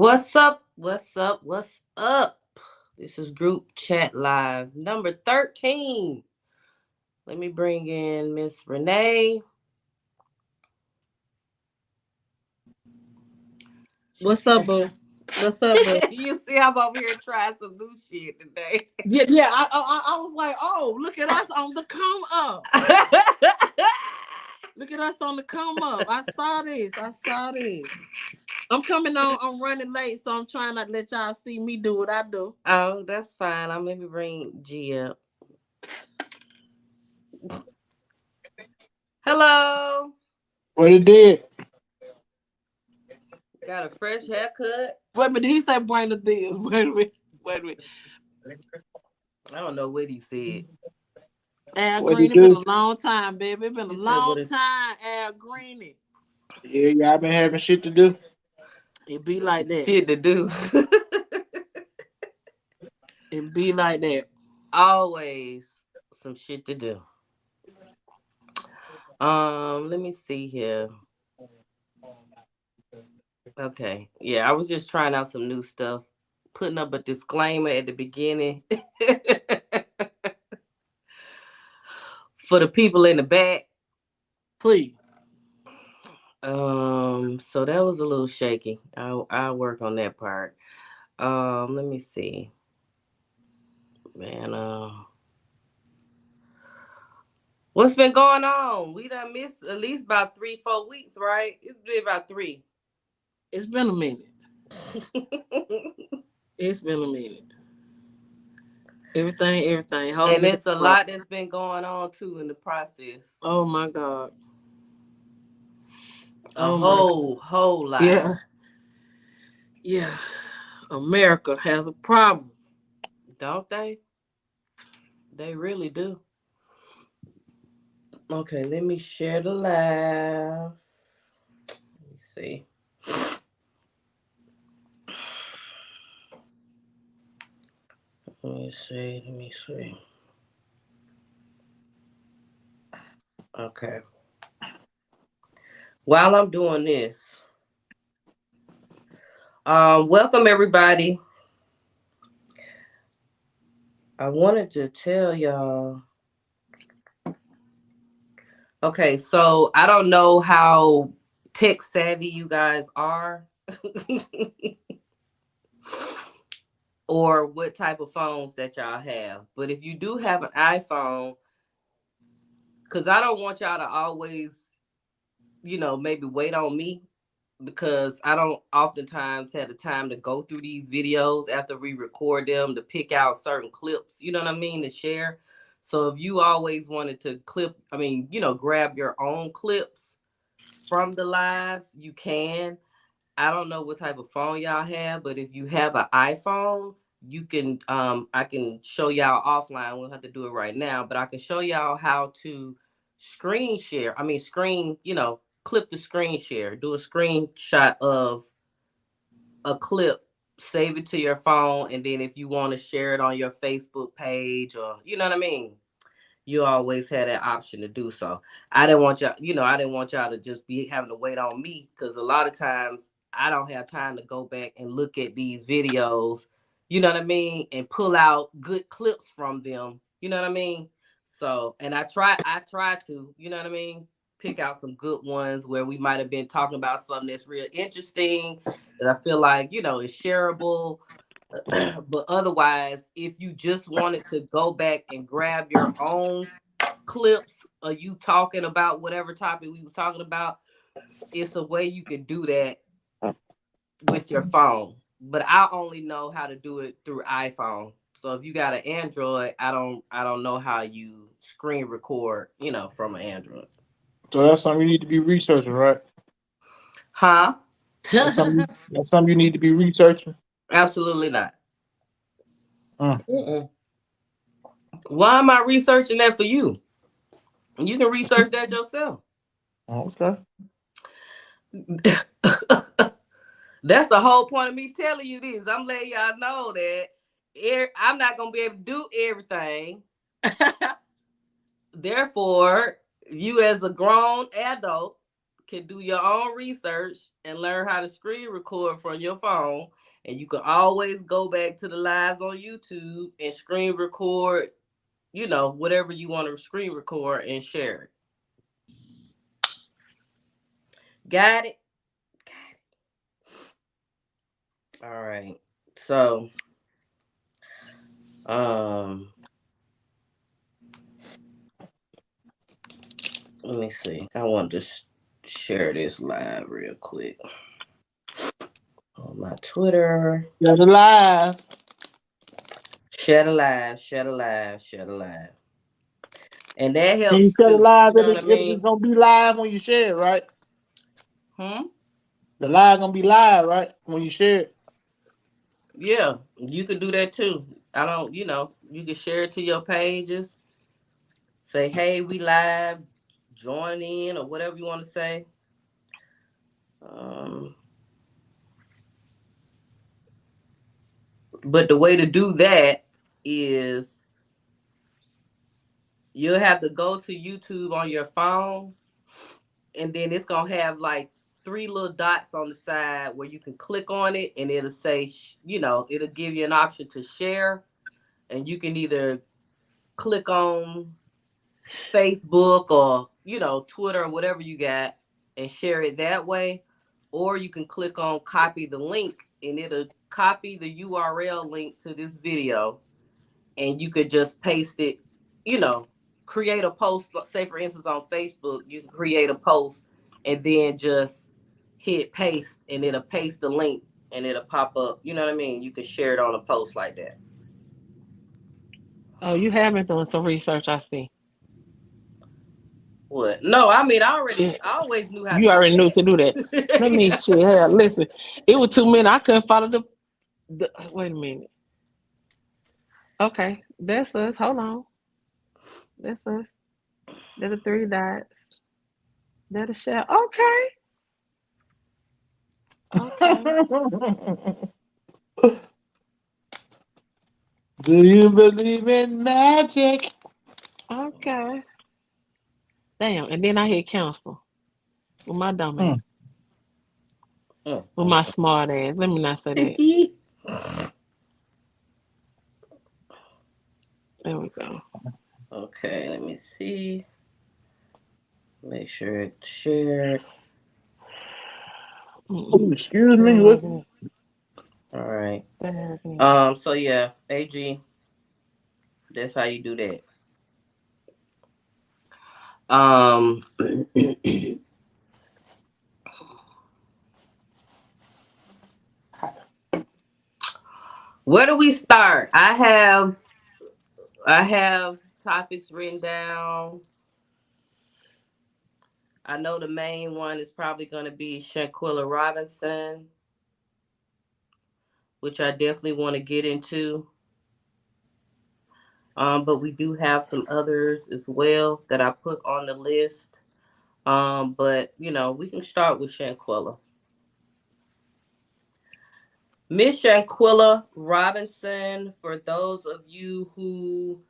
What's up? What's up? What's up? This is Group Chat Live number 13. Let me bring in Miss Renee. What's up, boo? What's up, boo? You see, I'm over here trying some new shit today. Yeah. I was like, oh, look at us on the come up. Look at us on the come up. I saw this. I'm coming on. I'm running late, so I'm trying not to let y'all see me do what I do. Oh, that's fine. Let me bring G up. Hello. What it did? Got a fresh haircut. Wait a minute. He said Buenos Dias. Wait a minute. I don't know what he said. Al What Green, it it's been do? a long time, baby. It's been a long time, Al Green. Yeah, y'all been having shit to do. It be like that. Shit to do. It be like that. Always some shit to do. Let me see here. Okay. Yeah, I was just trying out some new stuff. Putting up a disclaimer at the beginning for the people in the back. Please. So that was a little shaky. I'll work on that part. Let me see. Man, what's been going on? We done missed at least about 3-4 weeks, right? It's been about 3. It's been a minute. It's been a minute. Everything. And it's a lot that's been going on too in the process. Oh my God. A whole lot. Yeah. America has a problem. Don't they? They really do. Okay, let me share the live. Let me see. Let me see. Okay. While I'm doing this, welcome everybody. I wanted to tell y'all. Okay, so I don't know how tech savvy you guys are or what type of phones that y'all have. But if you do have an iPhone, because I don't want y'all to always, maybe wait on me, because I don't oftentimes have the time to go through these videos after we record them to pick out certain clips, you know what I mean, to share. So if you always wanted to grab your own clips from the lives, you can. I don't know what type of phone y'all have, but if you have an iPhone, you can, I can show y'all offline. We'll have to do it right now, but I can show y'all how to clip the screen share, do a screenshot of a clip, save it to your phone, and then if you want to share it on your Facebook page, or you know what I mean, you always had that option to do so. I didn't want y'all to just be having to wait on me, because a lot of times I don't have time to go back and look at these videos, you know what I mean, and pull out good clips from them, you know what I mean. So, and I try to, you know what I mean, pick out some good ones where we might have been talking about something that's real interesting that I feel like, is shareable. But otherwise, if you just wanted to go back and grab your own clips of you talking about whatever topic we was talking about, it's a way you can do that with your phone. But I only know how to do it through iPhone. So if you got an Android, I don't know how you screen record, from an Android. So that's something you need to be researching, right? Huh? That's something you need to be researching. Absolutely not. Mm. Why am I researching that for you? You can research that yourself. Okay. That's the whole point of me telling you this. I'm letting y'all know that I'm not going to be able to do everything. Therefore, you as a grown adult can do your own research and learn how to screen record from your phone. And you can always go back to the lives on YouTube and screen record, whatever you want to screen record and share it. Got it? All right. So, um, let me see. I want to share this live real quick on my Twitter. You're alive. Share the live, share the live, share the live. And that Can you helps share the too. You live know if, what I if it's mean? gonna be live when you share it, right? Hmm? The live gonna be live, right? When you share it. Yeah, you could do that too. I don't, you can share it to your pages. Say, hey, we live, join in, or whatever you want to say. Um, but the way to do that is you'll have to go to YouTube on your phone, and then it's gonna have like three little dots on the side where you can click on it, and it'll say, it'll give you an option to share, and you can either click on Facebook or Twitter or whatever you got and share it that way, or you can click on copy the link and it'll copy the URL link to this video, and you could just paste it, you know, create a post. Say for instance on Facebook, you can create a post and then just hit paste and it'll paste the link and it'll pop up. You know what I mean? You can share it on a post like that. Oh, you have been doing some research, I see. What? No, I mean Yeah, I always knew how to you do already knew to do that. Let me that. shit. Hell, listen, it was 2 minutes. I couldn't follow the. Wait a minute. Okay, that's us. Hold on, that's us. That the three dots. That a shell. Okay, okay, Do you believe in magic? okay. Damn, and then I hit cancel with my dumb ass, Mm. Mm, with mm, my smart ass. Let me not say that. mm. There we go. Okay, let me see. Make sure it's shared. Oh, Mm-mm. excuse That me. ain't What? working. All right. That ain't working. So yeah, AG, that's how you do that. Um, where do we start? I have topics written down. I know the main one is probably going to be Shanquella Robinson, which I definitely want to get into. But we do have some others as well that I put on the list. But we can start with Shanquella. Miss Shanquella Robinson, for those of you who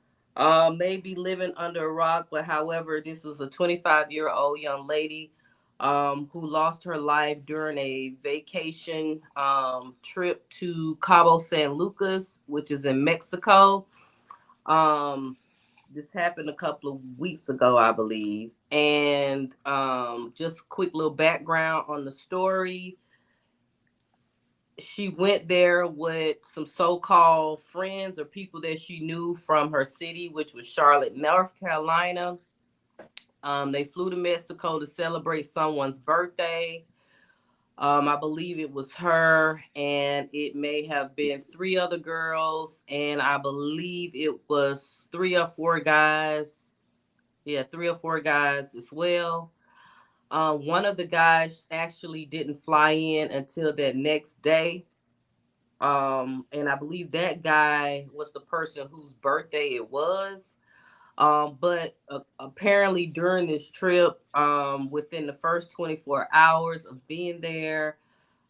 may be living under a rock, but however, this was a 25-year-old young lady who lost her life during a vacation trip to Cabo San Lucas, which is in Mexico. Um, this happened a couple of weeks ago, I believe. And just a quick little background on the story. She went there with some so-called friends or people that she knew from her city, which was Charlotte, North Carolina. They flew to Mexico to celebrate someone's birthday. I believe it was her, and it may have been three other girls, and I believe it was three or four guys. Yeah, three or four guys as well. One of the guys actually didn't fly in until that next day. And I believe that guy was the person whose birthday it was. But apparently during this trip, within the first 24 hours of being there,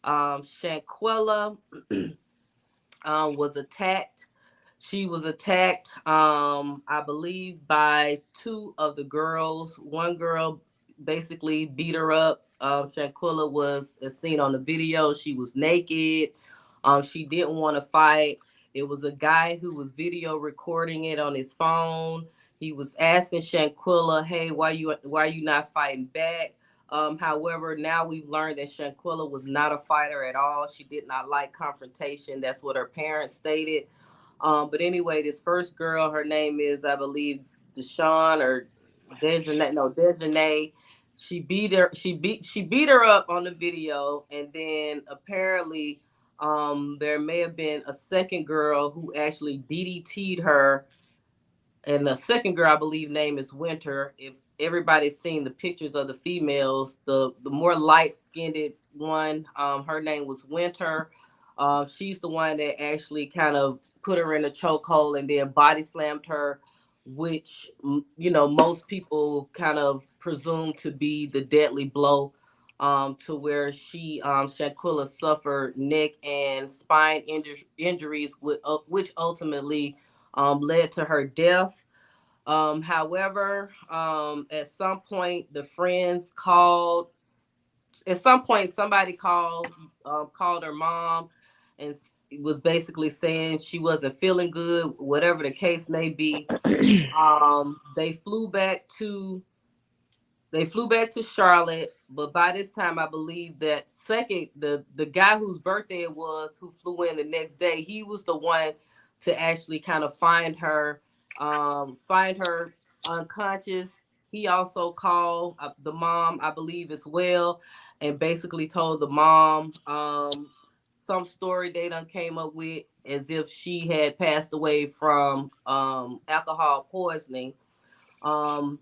Shanquella was attacked. She was attacked, I believe, by two of the girls. One girl basically beat her up. Shanquella was as seen on the video. She was naked. She didn't want to fight. It was a guy who was video recording it on his phone. He was asking Shanquella, "Hey, why you not fighting back?" However, now we've learned that Shanquella was not a fighter at all. She did not like confrontation. That's what her parents stated. But anyway, this first girl, her name is, I believe, Deshawn or Dejanay. No, Dejanay. She beat her up on the video, and then apparently, there may have been a second girl who actually DDT'd her, and the second girl I believe name is Winter. If everybody's seen the pictures of the females, the more light skinned one, her name was Winter. She's the one that actually kind of put her in a chokehold and then body slammed her, which most people kind of presume to be the deadly blow. To where Shanquilla suffered neck and spine injuries, which ultimately led to her death. However, at some point, the friends called. At some point, somebody called her mom, and was basically saying she wasn't feeling good, whatever the case may be. They flew back to Charlotte, but by this time, I believe that the guy whose birthday it was, who flew in the next day, he was the one to actually kind of find her unconscious. He also called the mom, I believe, as well, and basically told the mom some story they done came up with as if she had passed away from alcohol poisoning. Um,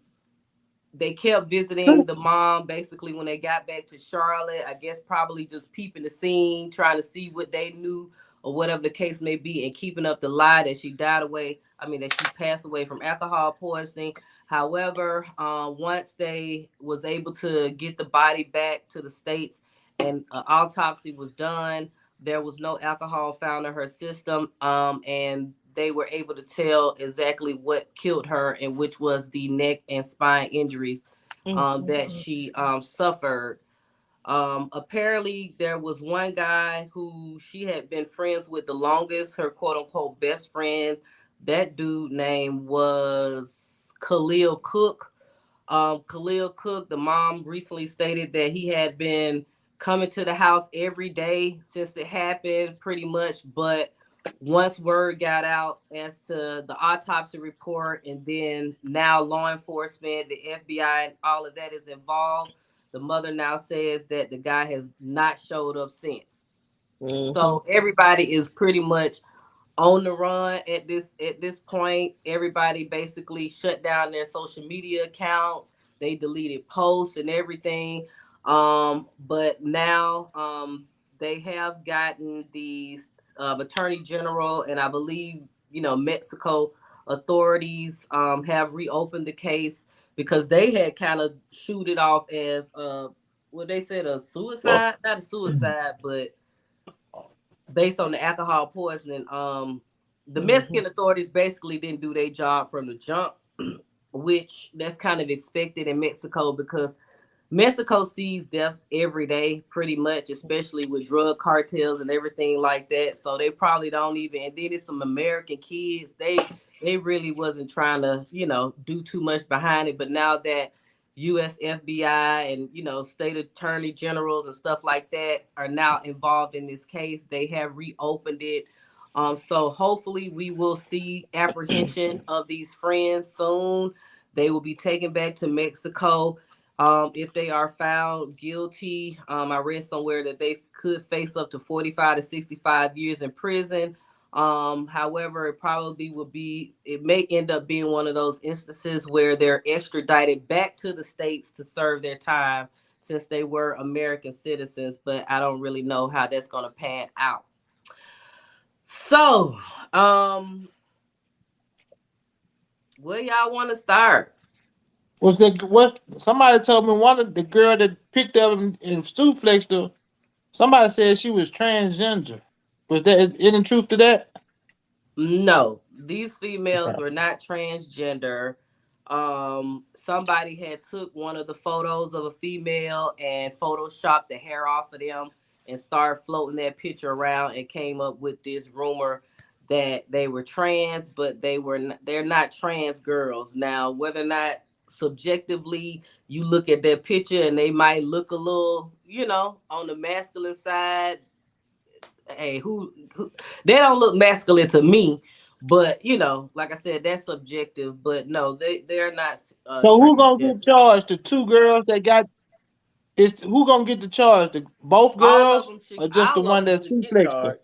they kept visiting the mom basically when they got back to Charlotte. I guess probably just peeping the scene, trying to see what they knew or whatever the case may be, and keeping up the lie that she died away. I mean, that she passed away from alcohol poisoning. However, once they was able to get the body back to the States and an autopsy was done, there was no alcohol found in her system, and they were able to tell exactly what killed her, and which was the neck and spine injuries that she suffered. Apparently, there was one guy who she had been friends with the longest, her quote unquote best friend. That dude name was Khalil Cook. Khalil Cook, the mom recently stated that he had been coming to the house every day since it happened, pretty much. But once word got out as to the autopsy report, and then now law enforcement, the FBI, and all of that is involved, the mother now says that the guy has not showed up since. Mm-hmm. So everybody is pretty much on the run at this point. Everybody basically shut down their social media accounts. They deleted posts and everything. But now they have gotten the attorney general, and I believe Mexico authorities have reopened the case because they had kind of shoot it off as what they said, a suicide, not a suicide, but based on the alcohol poisoning. The Mm-hmm. Mexican authorities basically didn't do their job from the jump, which that's kind of expected in Mexico because Mexico sees deaths every day, pretty much, especially with drug cartels and everything like that. So they probably don't even. And then it's some American kids. They really wasn't trying to, do too much behind it. But now that U.S. FBI and state attorney generals and stuff like that are now involved in this case, they have reopened it. So hopefully we will see apprehension of these friends soon. They will be taken back to Mexico if they are found guilty. I read somewhere that they could face up to 45 to 65 years in prison. However, it may end up being one of those instances where they're extradited back to the States to serve their time since they were American citizens, but I don't really know how that's going to pan out. So, where y'all want to start? Was that what somebody told me? One of the girl that picked up and suplexed her. Somebody said she was transgender. Was there any truth to that? No, these females Okay. were not transgender. Somebody had took one of the photos of a female and photoshopped the hair off of them and started floating that picture around and came up with this rumor that they were trans, but they're not trans girls. Now, whether or not subjectively you look at that picture and they might look a little, on the masculine side, hey, who they don't look masculine to me, but like I said, that's subjective. But no, they're not So who gonna get transgenders. charged? The two girls that got is who gonna get the charge? The both girls or just the All of one them that's should two get flexed? charged.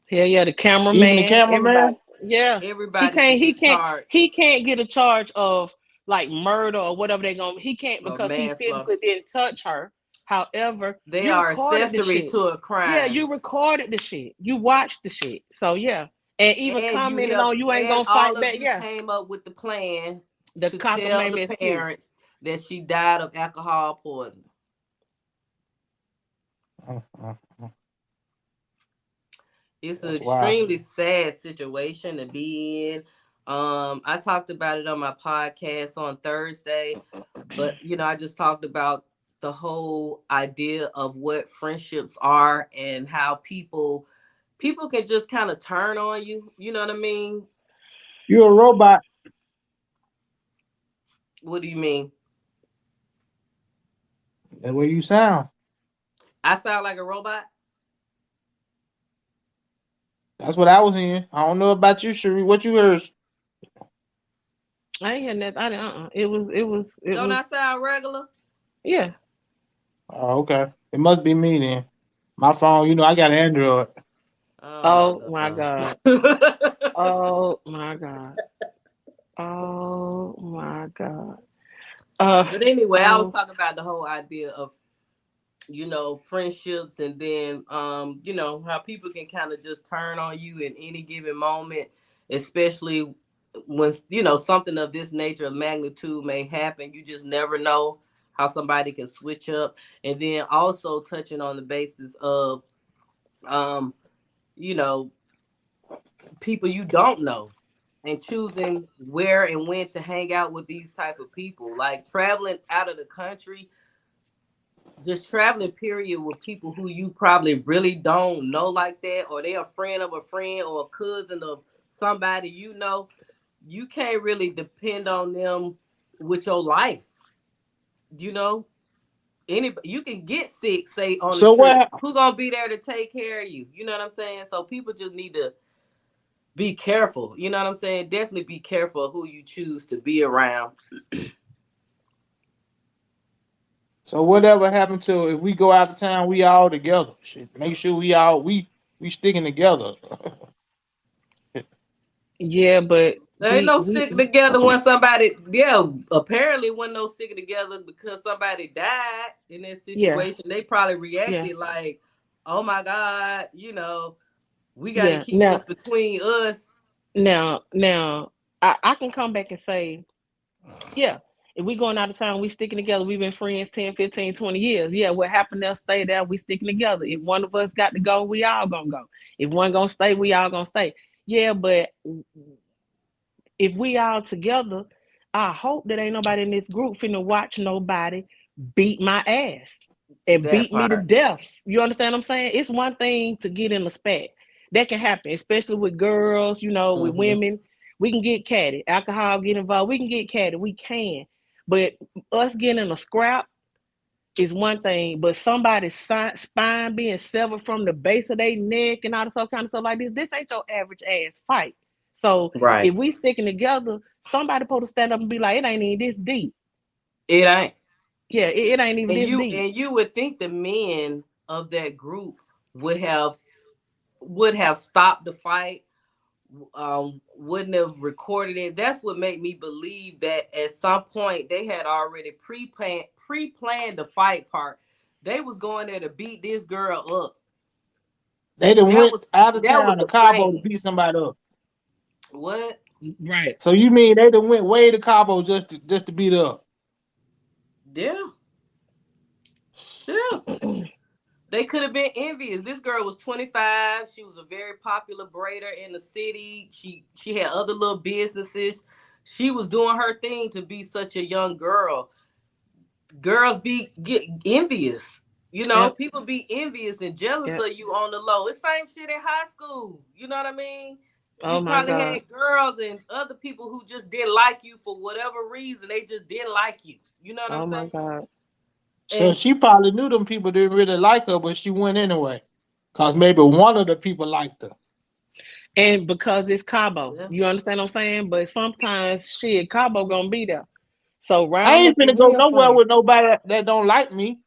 Hell yeah, the Even the cameraman, everybody. cameraman? Yeah. He Everybody can't should he get can't charged he can't get a charge of like murder or whatever they gonna he can't of because he manslaughter. physically didn't touch her. However, They you are recorded the accessory shit. to a Yeah, crime. you recorded the shit. You watched the shit. So yeah. And even And you commenting help, on you ain't and gonna all fight of back. you Yeah. came up with the plan The to tell the cockamamie excuse. parents that she died of alcohol poisoning. Mm. It's an That's wild. extremely sad situation to be in. I talked about it on my podcast on Thursday, but I just talked about the whole idea of what friendships are and how people can just kind of turn on you. You know what I mean? You're a robot. What do you mean? That's way you sound. I sound like a robot? That's what I was in. I don't know about you, Cherie. What you heard? I ain't hear nothing. I didn't, it Don't was, I sound regular? yeah. Oh, okay. It must be me then. My phone, I got Android. Oh my Oh my God. god. Oh my God. Oh my God. But anyway, I was Um, talking about the whole idea of friendships, and then how people can kind of just turn on you in any given moment, especially when something of this nature of magnitude may happen. You just never know how somebody can switch up. And then also touching on the basis of um you know people you don't know, and choosing where and when to hang out with these type of people, like traveling out of the country, just traveling period with people who you probably really don't know like that, or they're a friend of a friend or a cousin of somebody you can't really depend on them with your life. you know any you can get sick, say, on a So trip. what? Who gonna be there to take care of you? You know what I'm saying? So people just need to be careful. You know what I'm saying? Definitely be careful of who you choose to be around. So whatever happened to if we go out of town, we all together? Shit, make sure we sticking together. yeah, but There ain't no we sticking together when somebody, yeah, apparently when no sticking together because somebody died in that yeah, situation. They probably yeah, reacted like, oh my God, we got to yeah. keep this between us. Now, I can come back and say, yeah, if we going out of town, we sticking together. We've been friends 10, 15, 20 years. Yeah, what happened there, stay there. We sticking together. If one of us got to go, we all gonna go. If one gonna stay, we all gonna stay. Yeah, but if we all together, I hope that ain't nobody in this group finna watch nobody beat my ass and That beat me to part. death. You understand what I'm saying? It's one thing to get in a spat. That can happen, especially with girls, with Hmm. women. We can get catty. Alcohol get involved. We can get catty. We can. But us getting in a scrap is one thing, but somebody's spine being severed from the base of their neck and all this other kind of stuff like this ain't your average ass fight. So Right. if we sticking together, somebody supposed to stand up and be like, it ain't even this deep. It ain't. Yeah, it ain't even And this you deep. and you would think the men of that group would have stopped the fight, wouldn't have recorded it. That's what made me believe that at some point they had already pre-planned the fight part. They was going there to beat this girl up. They done That went was out of that was town to the Cabo to plan. beat somebody up. What? Right. So you mean they done went way to Cabo just to beat up? Yeah, yeah. They could have been envious. This girl was 25. She was a very popular braider in the city. She had other little businesses. She was doing her thing to be such a young girl. Girls get envious. You know, Yep. people be envious and jealous Yep. of you on the low. It's same shit in high school. You know what I mean? Oh You my probably God. had girls and other people who just didn't like you for whatever reason. They just didn't like you. You know what I'm Oh my saying? God. So And she probably knew them people didn't really like her, but she went anyway. Cause maybe one of the people liked her. And because it's Cabo, yeah, you understand what I'm saying? But sometimes shit, Cabo gonna be there. So I round ain't up your finna go real nowhere friends. with nobody that don't like me,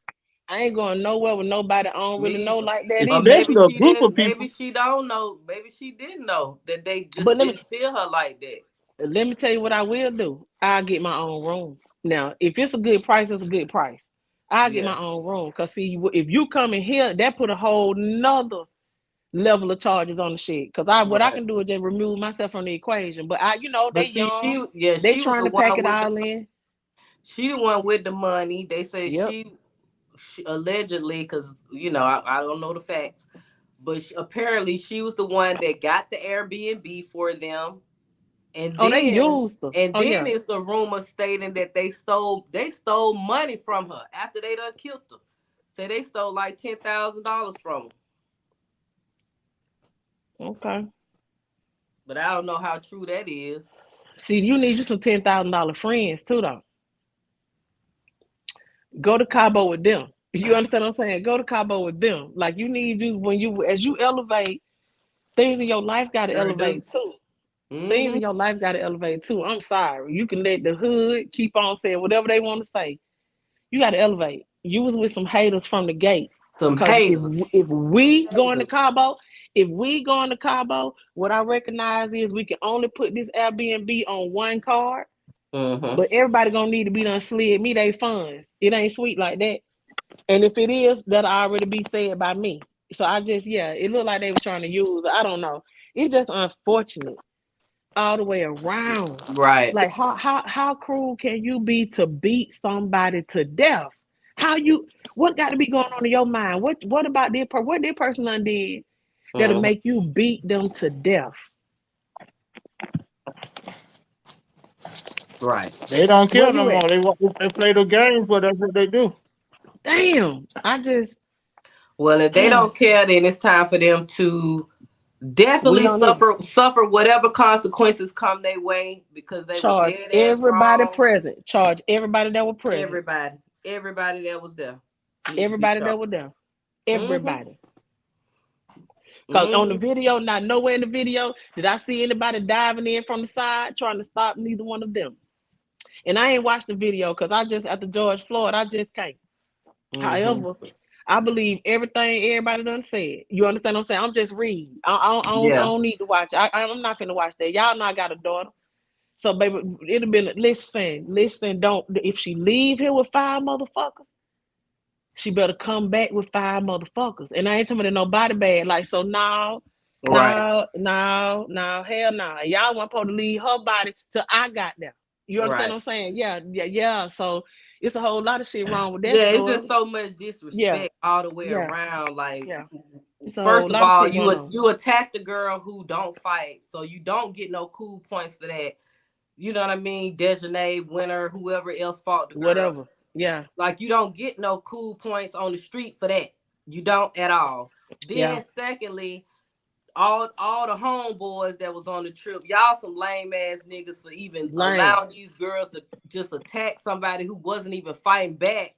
I ain't going nowhere with nobody I don't really me know either. like that Or either. maybe especially a she group of didn't. people. Maybe she don't know. Maybe she didn't know that they just But didn't feel her like that. let me tell you what I will do. I'll get my own room. Now, if it's a good price, it's a good price. I'll get Yeah. my own room. Cause see, if you come in here, that put a whole nother level of charges on the shit. Cause what I Right. can do is just remove myself from the equation. But they But see, young, they she was trying the to pack one it with the all in. she the one with the money. They say Yep. she allegedly, because I don't know the facts, but apparently she was the one that got the Airbnb for them, and Oh, they then used her. and Oh then yeah. it's a rumor stating that they stole money from her after they done killed her. Say they stole like $10,000 from her, Okay. but I don't know how true that is. See, you need you some $10,000 friends too, though. Go to Cabo with them. You understand what I'm saying? Go to Cabo with them. Like you need you when you as you elevate, things in your life got to Sure do. elevate too. Things Hmm. in your life got to elevate too. I'm sorry. You can let the hood keep on saying whatever they want to say. You got to elevate. You was with some haters from the gate. Some Cause haters. if we going to Haters. Cabo, what I recognize is we can only put this Airbnb on one card, Hmm. but everybody gonna need to be done slid me they funds. It ain't sweet like that. And if it is, that'll already be said by me. So I just, yeah, it looked like they were trying to use. I don't know. It's just unfortunate all the way around. Right. Like how cruel can you be to beat somebody to death? How you what got to be going on in your mind? What about what this person done did that'll Hmm. make you beat them to death? Right. They don't Where care no you at? more. They play the games, but that's what they do. Damn. I just Well, if they don't care, then it's time for them to we definitely don't need suffer whatever consequences come their way because they were charge dead ass everybody wrong. present. Charge everybody that was present. Everybody that was there need to be Everybody that charged. was there. Mm-hmm. Everybody. Cause on the Mm-hmm. video, not nowhere in the video did I see anybody diving in from the side trying to stop neither one of them. And I ain't watched the video because I just after George Floyd, I just can't. Mm-hmm. However, I believe everything everybody done said. You understand what I'm saying? I'm just reading. I Yeah. don't need to watch. I'm not gonna watch that. Y'all know I got a daughter. So baby, it'll be listen, don't if she leave here with five motherfuckers, she better come back with five motherfuckers. And I ain't talking about nobody bad. Like, so now, Right. hell no. Y'all want supposed to leave her body till I got there. You understand Right. what I'm saying? Yeah, yeah, yeah. So it's a whole lot of shit wrong with that Yeah, it's story. just so much Yeah, disrespect all the way yeah, around. Like, yeah. It's a whole first of lot of all, shit you going on. you attack the girl who don't fight, so you don't get no cool points for that. You know what I mean? Dejanay, Winner, whoever else fought the girl. Whatever. Yeah, Like, you don't get no cool points on the street for that. You don't at all. yeah. Then secondly, all the homeboys that was on the trip, y'all some lame ass niggas for even Lame. allowing these girls to just attack somebody who wasn't even fighting back.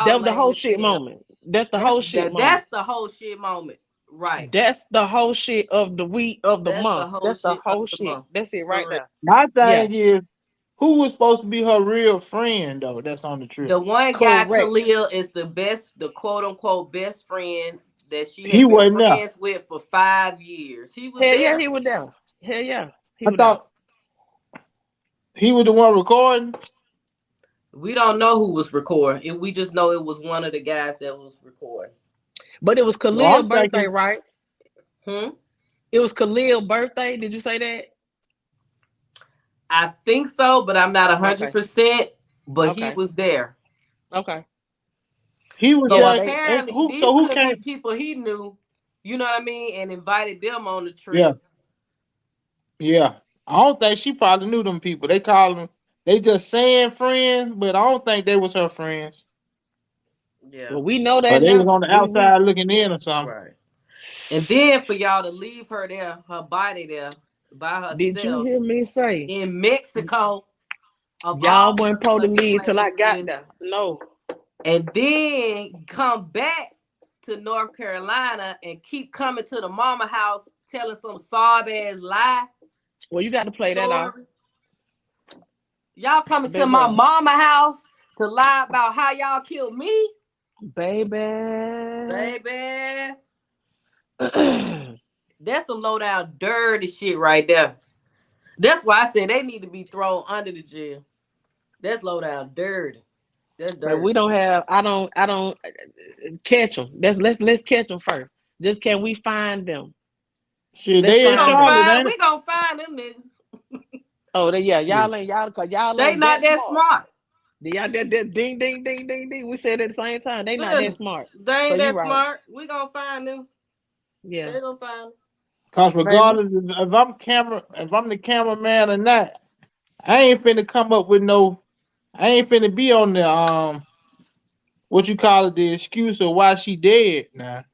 That Y'all was the lame whole as shit hell. moment. That's the That's whole shit that moment. that's the whole shit moment. Right. That's the whole shit of the week of the That's the month. whole That's the shit of whole the shit. month. That's it right For real. there. My Yeah, thing is, who was supposed to be her real friend though? That's on the trip. The one guy, correct. Khalil, is the quote unquote best friend that she He had been wasn't there. friends with for 5 years. He was Hell yeah, there. he was there. Hell yeah, he I was there. thought he was the one recording. We don't know who was recording. We just know it was one of the guys that was recording. But it was So Khalil's I'm birthday, thinking, right? Hmm? It was Khalil's birthday. Did you say that? I think so, but I'm not a hundred Okay. percent. But he Okay. was there. Okay. he was So So while there. they And apparently who? So these who could be came? people he knew, you know what I mean, and invited them on the Yeah, trip. yeah. I don't think she probably knew them people. They call them. They just saying friends, but I don't think they was her friends. Yeah. Well, we know Or that they was now. on the We outside looking in or something. Right. And then for y'all to leave her there, her body there by did you herself hear me say in Mexico of y'all all weren't supposed to motherfucking leave till I got places, there? No. and then come back to North Carolina and keep coming to the mama house telling some sob ass lie Well, you got to play that off, story. Y'all coming to my baby. mama house to lie about how y'all killed me, Baby. baby. That's some low down dirty shit right there. That's why I said they need to be thrown under the jail. That's low down dirty. That's But we dirty. don't have. I don't catch them. Let's catch them first. Just can we find them? Shit, Let's they We in find gonna them. Charlotte, find. ain't We gonna find them niggas. Oh, yeah, it? y'all ain't y'all cause y'all They ain't not that that smart. smart. Y'all that ding ding ding ding ding. We said it at the same time. They not Yeah, that smart. they So ain't you that right. smart. We gonna find them. Yeah, They gonna find them. Cause baby. regardless if I'm the cameraman or not, I ain't finna come up with no. I ain't finna be on the what you call it, the excuse of why she dead now.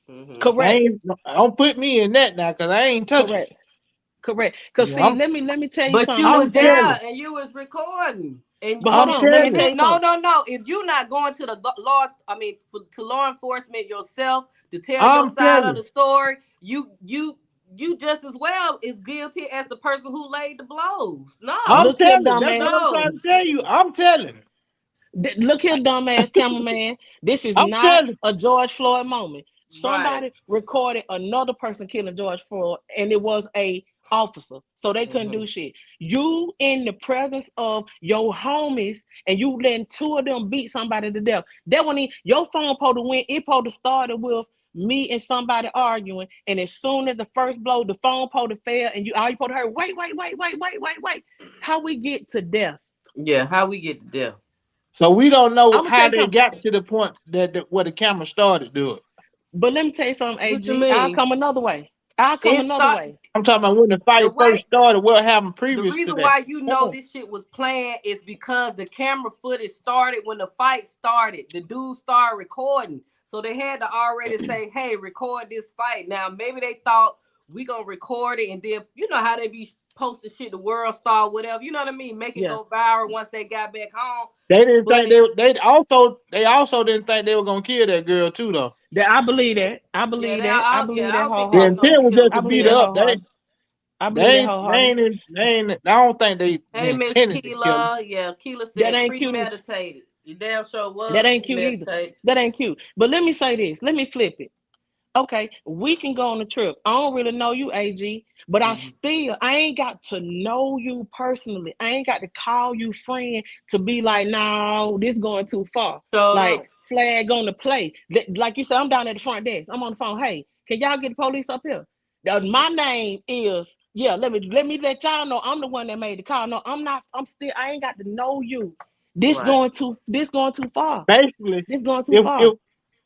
Hmm. I Correct. ain't don't put me in that now, cause I ain't touching Correct. Correct. Cause it. see, let me tell you But something. you I'm was I'm definitely. there telling, and you was recording. And But hold I'm on. Let me and tell telling. you no, something. no, no. If you not going to the law, I mean, to law enforcement yourself to tell your I'm side of telling. the story, you just as well is guilty as the person who laid the blows. I'm No, Look here, telling. That's dumbass. what I'm trying no. to tell you. I'm telling. Look here, dumbass cameraman. This is I'm not telling. a George Floyd moment. Right. Somebody recorded another person killing George Floyd, and it was a officer, so they couldn't Hmm. do shit. You in the presence of your homies, and you letting two of them beat somebody to death. That when your phone supposed to win, it supposed to started with me and somebody arguing, and as soon as the first blow, the phone supposed to fail, and you all you supposed to hear, wait, wait, wait, wait, wait, wait, wait. How we get to death? Yeah. How we get to death? So we don't know I'm gonna tell how you they something. got to the point that where the camera started doing it. But let me tell you something, What you AG. I'll mean? come another way. I'll come It another start way. I'm talking about when the the fight way. first started. What happened The previous to reason that? why you know this shit was planned is because the camera footage started when the fight started. The dude started recording. So they had to already say, hey, record this fight. Now, maybe they thought we gonna record it and then you know how they be posting shit, the world star, whatever. You know what I mean? Make it Yeah. go viral once they got back home. They didn't But think it, they also didn't think they were gonna kill that girl too though. That I believe that. I yeah, believe that. I yeah, believe I that don't think they The was wholeheartedly. gonna intent was kill just him I to for believe beat that her real. up. wholeheartedly. I They believe that ain't they wholeheartedly. ain't in- they ain't I don't think they Hey, Miss intended to kill her. Keela. Yeah, Keela That said ain't cute. premeditated. You damn sure That was ain't cute either. premeditated. That ain't cute. But let me say this. Let me flip it. Okay, we can go on a trip. I don't really know you, AG, but Mm-hmm. I ain't got to know you personally. I ain't got to call you friend to be like, no, this going too far. So Like no. flag on the play. Like you said, I'm down at the front desk. I'm on the phone. Hey, can y'all get the police up here? My name is yeah. Let me let y'all know I'm the one that made the call. No, I'm not. I'm still. I ain't got to know you. Right. This going too far. Basically, This going too if far. if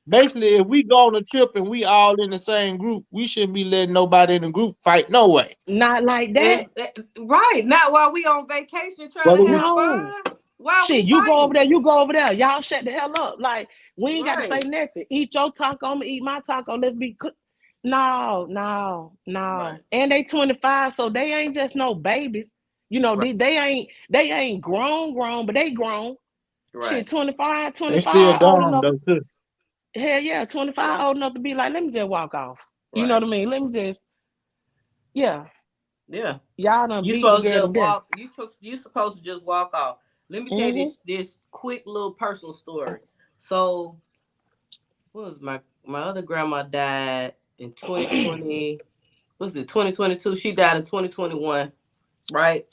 basically if we go on a trip and we all in the same group, we shouldn't be letting nobody in the group fight no way. Not like It's that. right. Not while we on vacation trying Whether to we have No. fun. Why Shit, we you go over fighting? there, you go over there. Y'all shut the hell up. Like, we ain't got to say Right. nothing. Eat your taco, I'm gonna eat my taco. Let's be no, no, no. Right. And they 25, so they ain't just no babies. You know, Right. they ain't grown, but they grown. Shit, Right. 25, they still 25, old dumb enough. though too. Hell yeah, 25 Yeah. old enough to be like, let me just walk off. You know Right. what I mean? Let me just, yeah. Yeah. Y'all done You beat the supposed to girl to just death. walk. You supposed to just walk off. Let me tell you Mm-hmm. this quick little personal story. So what was my other grandma died in 2020. What was it 2022? She died in 2021. Right.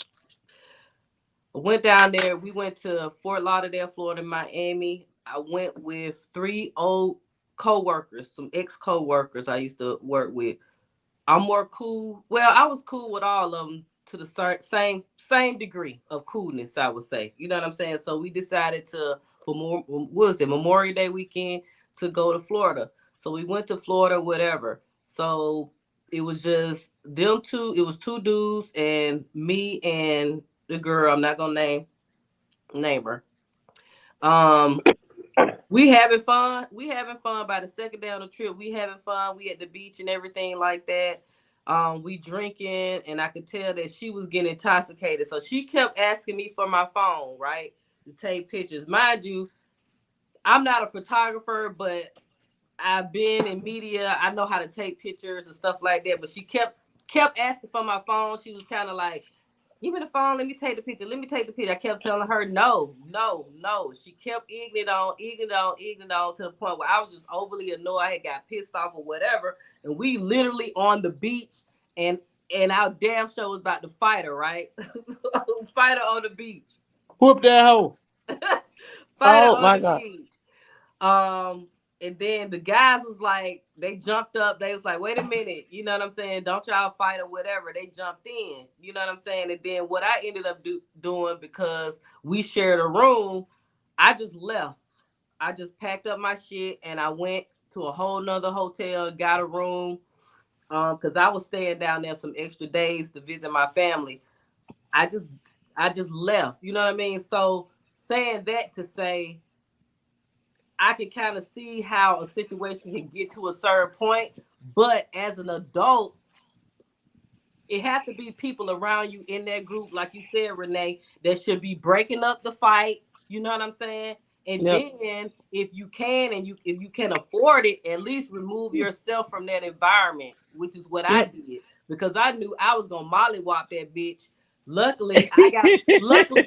I went down there. We went to Fort Lauderdale, Florida, Miami. I went with three old co-workers, some ex-co-workers I used to work with. I'm more cool. Well, I was cool with all of them to the same degree of coolness, I would say. You know what I'm saying? So we decided to for more what was it Memorial Day weekend to go to Florida. So we went to Florida, whatever. So It was just them two. It was two dudes and me and the girl. I'm not gonna name her. Um, we having fun. We having fun. By the second day on the trip, we having fun. We at the beach and everything like that. We drinking, and I could tell that she was getting intoxicated. So she kept asking me for my phone, right, to take pictures. Mind you, I'm not a photographer, but I've been in media. I know how to take pictures and stuff like that. But she kept asking for my phone. She was kind of like, "Give me the phone. Let me take the picture. Let me take the picture." I kept telling her, "No, no, no." She kept egging it on to the point where I was just overly annoyed. I had got pissed off or whatever. And we literally on the beach, and our damn show was about to fight her, right? Fight her on the beach. Whoop that hoe. Fight her Oh on my the God. beach. Um, and then the guys was like, they jumped up. They was like, "Wait a minute, you know what I'm saying? Don't y'all fight or whatever." They jumped in, you know what I'm saying? And then what I ended up doing, because we shared a room, I just left. I just packed up my shit and I went to a whole nother hotel, got a room. Because I was staying down there some extra days to visit my family. I just I just left. You know what I mean? So saying that to say, I can kind of see how a situation can get to a certain point, but as an adult, it have to be people around you in that group, like you said, Renee, that should be breaking up the fight. You know what I'm saying? And Yep. then if you can, and if you can afford it, at least remove yourself from that environment, which is what I Yep. did, because I knew I was gonna mollywop that bitch. Luckily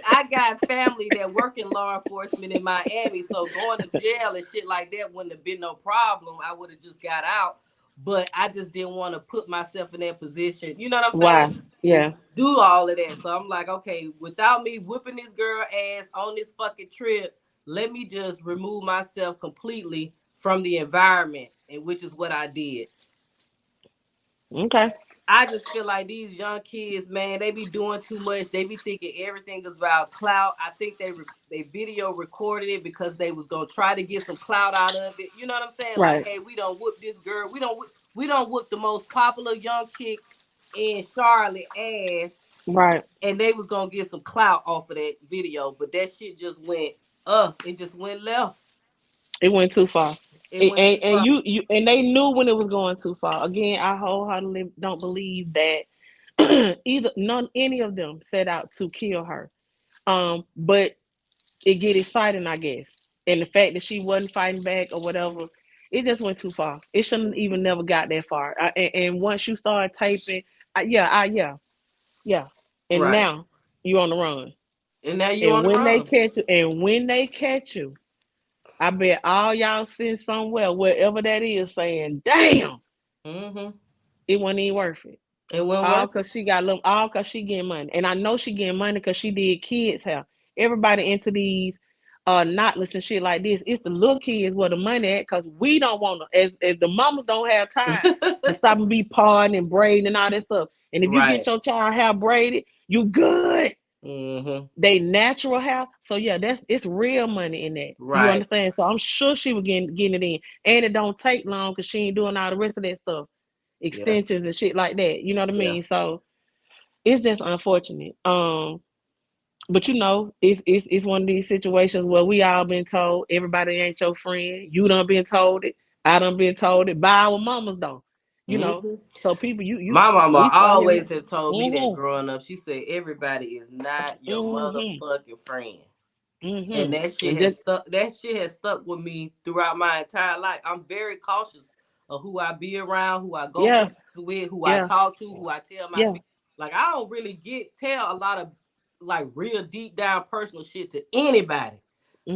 I got family that work in law enforcement in Miami, so going to jail and shit like that wouldn't have been no problem. I would have just got out, but I just didn't want to put myself in that position. You know what I'm saying? Why? And Yeah. do all of that. So I'm like, okay, without me whooping this girl ass on this fucking trip, let me just remove myself completely from the environment, and which is what I did. Okay. I just feel like these young kids, man, they be doing too much. They be thinking everything is about clout. I think they video recorded it because they was gonna try to get some clout out of it. You know what I'm saying? Like, Right. hey, we don't whoop this girl. We don't whoop the most popular young chick in Charlotte ass, Right. and they was gonna get some clout off of that video. But that shit just went, it just went left. It went too far. It went too And far. you and they knew when it was going too far. Again, I wholeheartedly don't believe that either none any of them set out to kill her. But it get exciting, I guess. And the fact that she wasn't fighting back or whatever, it just went too far. It shouldn't even never got that far. And once you start taping, yeah. And Right. now you on the run. And now you And on the when they run. catch you, I bet all y'all sitting somewhere, wherever that is, saying, "Damn, Mm-hmm. it wasn't even worth it." It wasn't All worth it. cause she got little, all cause she getting money, and I know she getting money because she did kids hair. Everybody into these not listen shit like this. It's the little kids where the money at, cause we don't want to. As the mamas don't have time to stop and be parting and braiding and all that stuff. And if you get Right. your child hair braided, you good. Mm-hmm. They natural hair. So yeah, it's real money in that. You Right. understand? So I'm sure she was getting it in. And it don't take long because she ain't doing all the rest of that stuff. Yeah. Extensions and shit like that. You know what I Yeah. mean? So it's just unfortunate. But it's one of these situations where we all been told everybody ain't your friend. You done been told it. I done been told it by our mamas though. You know. Mm-hmm. So people you My mama we start always hearing have told me that mm-hmm. growing up. She said everybody is not your Mm-hmm. motherfucking friend. And Mm-hmm. that shit And has just stuck. That shit has stuck with me throughout my entire life. I'm very cautious of who I be around, who I go yeah, places with, who I yeah, talk to, who I tell my yeah. business. Like, I don't really tell a lot of like real deep down personal shit to anybody.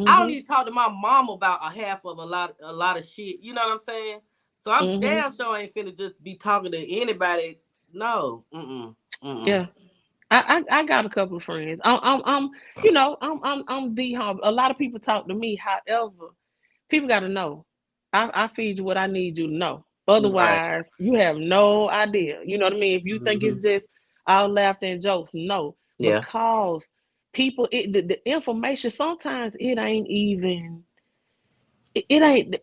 I don't Mm-hmm. even talk to my mom about a half of a lot of shit. You know what I'm saying? So I'm Mm-hmm. damn sure I ain't finna just be talking to anybody. No. Mm-mm. Mm-mm. Yeah. I got a couple of friends. I'm D home. A lot of people talk to me. However, people got to know. I feed you what I need you to know. Right. Otherwise, you have no idea. You know what I mean? If you think Mm-hmm. it's just all laughter and jokes, no. Yeah. Because people, the information sometimes it ain't even. it ain't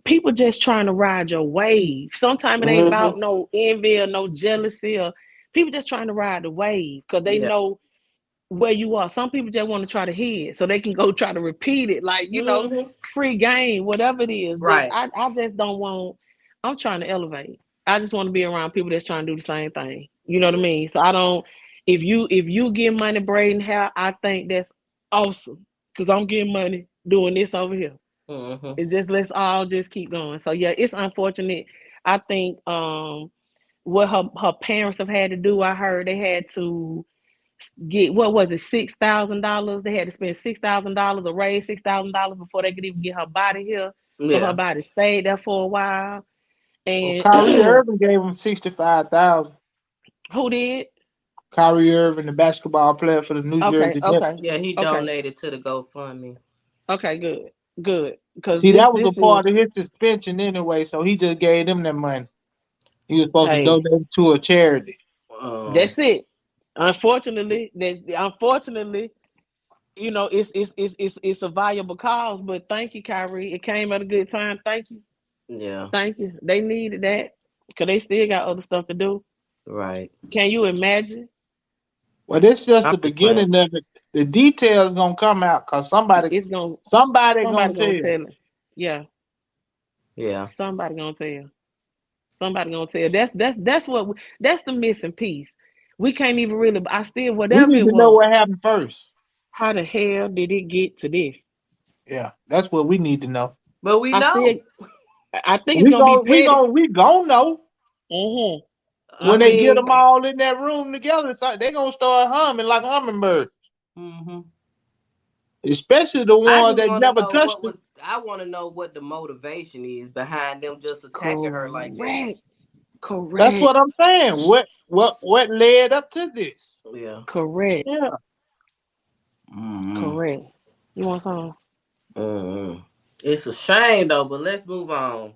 people just trying to ride your wave. Sometimes it ain't Mm-hmm. about no envy or no jealousy or people just trying to ride the wave because they Yeah. know where you are. Some people just want to try to hit so they can go try to repeat it. Like, Mm-hmm. free game, whatever it is. Just Right. I just don't want I'm trying to elevate. I just want to be around people that's trying to do the same thing. You know what I Yeah. mean? So I don't if you get money braiding hair, I think that's awesome. Cause I'm getting money doing this over here. Mm-hmm. It just let's all just keep going. So yeah, it's unfortunate. I think what her parents have had to do, I heard they had to get what was it, $6,000. They had to spend $6,000 or raise $6,000 before they could even get her body here. So her Yeah. body stayed there for a while. Well, And Kyrie Irving gave him 65,000. who did? Kyrie Irving, the basketball player for the New Okay, Jersey Nets. okay, Yeah. He okay, donated to the GoFundMe. okay, good, good. Because See, this that was this a is part of his suspension anyway, so he just gave them that money. He was supposed to hey, donate it to a charity. Um. that's it. Unfortunately, it's a valuable cause. But thank you, Kyrie. It came at a good time. Yeah. Thank you. They needed that because they still got other stuff to do. Right. Can you imagine? Well, this is just I'm the just playing. beginning of it. The details gonna come out because It's gonna somebody gonna somebody gonna tell. tell it. Yeah, Yeah. somebody gonna tell. Somebody gonna tell. That's the missing piece. We can't even really. I still We whatever need it to know was. what happened first. How the hell did it get to this? Yeah, that's what we need to know. But we I still. know. I think it's We gonna be gon' we petty. gon' we gon' know Mm-hmm. I when they get mean. them all in that room together. They gonna start humming like hummingbirds, Mm-hmm. especially the I ones just that want to never know touched what it. was. I want to know what the motivation is behind them just attacking her like that. Correct. That's Correct. what I'm saying. What led up to this? Yeah. Correct. Yeah. Mm-hmm. Correct. You want some? Mm-hmm. It's a shame though, but let's move on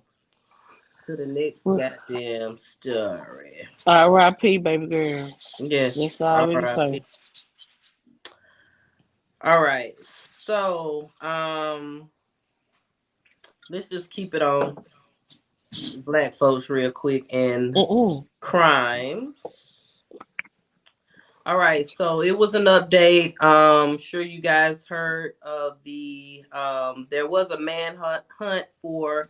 to the next What? goddamn story. R.I.P. Baby girl. That's Yes. all I really R.I.P. say. All right. So, let's just keep it on black folks real quick and Mm-mm. crimes. All right, so it was an update. Sure you guys heard of there was a manhunt hunt for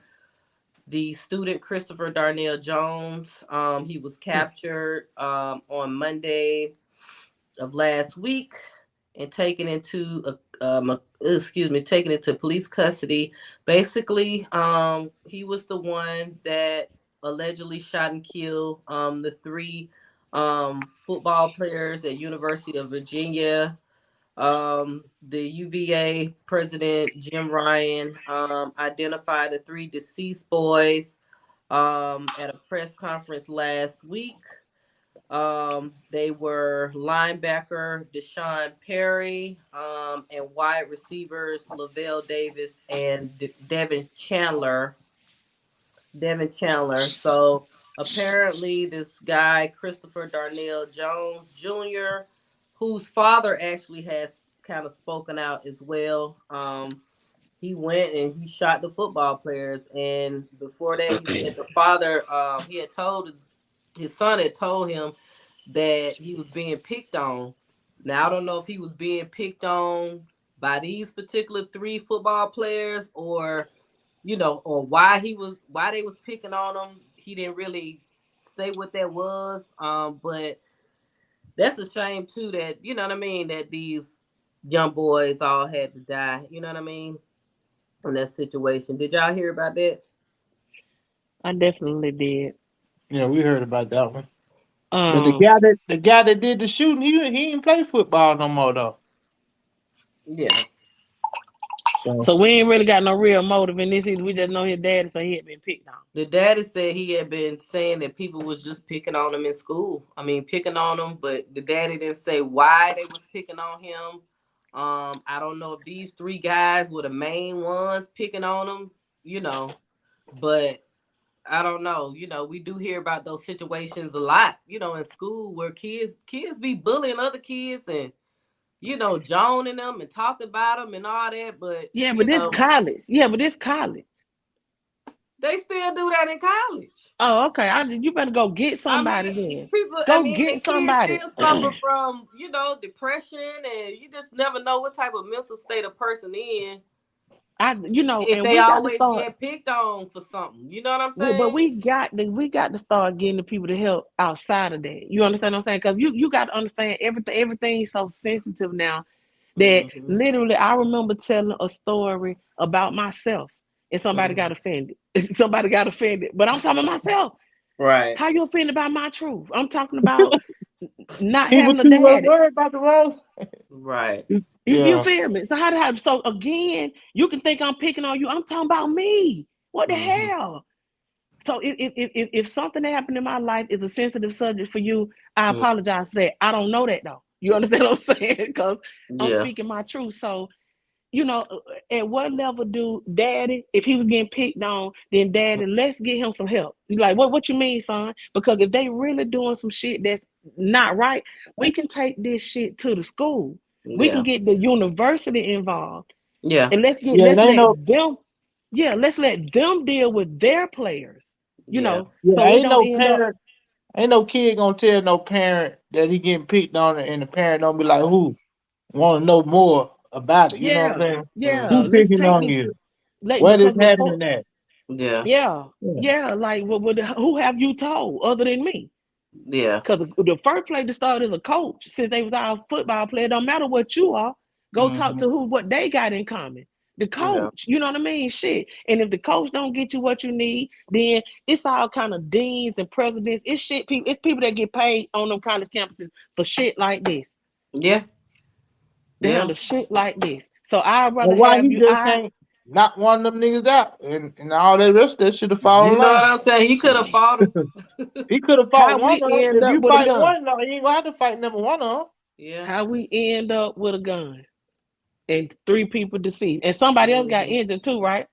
the student Christopher Darnell Jones. He was captured on Monday of last week and taken into taken into police custody. Basically, he was the one that allegedly shot and killed the three football players at University of Virginia. The UVA president Jim Ryan identified the three deceased boys at a press conference last week. They were linebacker Deshaun Perry and wide receivers Lavelle Davis and Devin Chandler. Devin Chandler. So apparently, this guy Christopher Darnell Jones Jr., whose father actually has kind of spoken out as well. He went and he shot the football players, and before that, he said the father he had told his son had told him that he was being picked on. Now I don't know if he was being picked on by these particular three football players or or why they was picking on him. He didn't really say what that was. But that's a shame too that you know what I mean that these young boys all had to die. You know what I mean in that situation. Did y'all hear about that? I definitely did. Yeah, we heard about that one. But Um, the guy that did the shooting, he ain't play football no more though. Yeah. So so we ain't really got no real motive in this either. We just know his daddy say he had been picked on. The daddy said he had been saying that people was just picking on him in school. I mean, picking on him, but the daddy didn't say why they was picking on him. I don't know if these three guys were the main ones picking on him, you know, but I don't know. We do hear about those situations a lot, in school where kids be bullying other kids and joning them and talking about them and all that. But Yeah, but this college. Yeah, but this college. they still do that in college. Oh, okay. You better go get I somebody mean, then. people. I Go mean, the get kids somebody. still suffer from depression, and you just never know what type of mental state a person in if And they we got to always start. getting picked on for something. You know what I'm But saying? we got to start getting the people to help outside of that. You understand what I'm saying? Because you got to understand everything's so sensitive now that Mm-hmm. literally I remember telling a story about myself and somebody got Mm-hmm. offended. Somebody got offended, but I'm talking about myself. Right. How you offended by my truth? I'm talking about not People having a too much daddy. worried about the role. Right. You Yeah. feel me? So how did I? So again, you can think I'm picking on you. I'm talking about me. What the Mm-hmm. hell? So if something that happened in my life is a sensitive subject for you, I Mm-hmm. apologize for that. I don't know that though. You understand what I'm saying? Because I'm Yeah. speaking my truth. So at what level do daddy, if he was getting picked on, then daddy, let's get him some help. You like, what you mean, son? Because if they really doing some shit that's not right, we can take this shit to the school. We can Yeah. get the university involved. Yeah. And Yeah, it let's ain't let no them, yeah, let's let them deal with their players, Yeah. yeah, so it ain't don't no end up. parent, ain't no kid gonna tell no parent that he getting picked on and the parent don't be like, who wanna know more about it. You know what Yeah, I'm saying? yeah. Who Mm-hmm. Let's picking take on this you? like What is because before. happening at? Yeah. Yeah, Yeah. yeah. Like, who have you told other than me? Yeah. Because the first place to start is a coach. Since they was our football player, don't matter what you are, go talk Mm-hmm. to what they got in common. The Yeah. coach, you know what I mean? Shit. And if the coach don't get you what you need, then it's all kind of deans and presidents. It's shit. It's people that get paid on them college campuses for shit like this. Yeah. To Yeah. handle shit like this. So I'd And rather why have you you. just can't knock one of them niggas out and all that rest of that should have fallen You in know what line. I'm saying? He could have fought him. He could have fought How one we of them. end If up you with a fight gun? one, no, you ain't gonna have to fight number one of them. Yeah. How we end up with a gun and 3 people deceased and somebody else got Mm-hmm. injured too, right?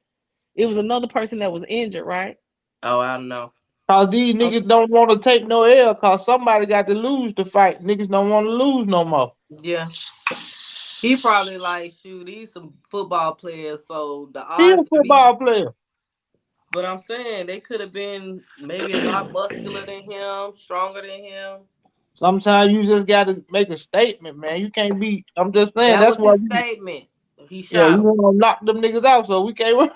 It was another person that was injured, right? Oh, I don't know. Cause these Oh, niggas don't want to take no L. Cause somebody got to lose the fight. Niggas don't want to lose no more. Yeah. He probably like, shoot, these some football players, so the He a odds of me. football player. But I'm saying they could have been maybe a lot muscular than him, stronger than him. Sometimes you just got to make a statement, man. You can't be. I'm just saying That that's was why his you. statement. He Yeah, we shot him. want to knock them niggas out, so we can't.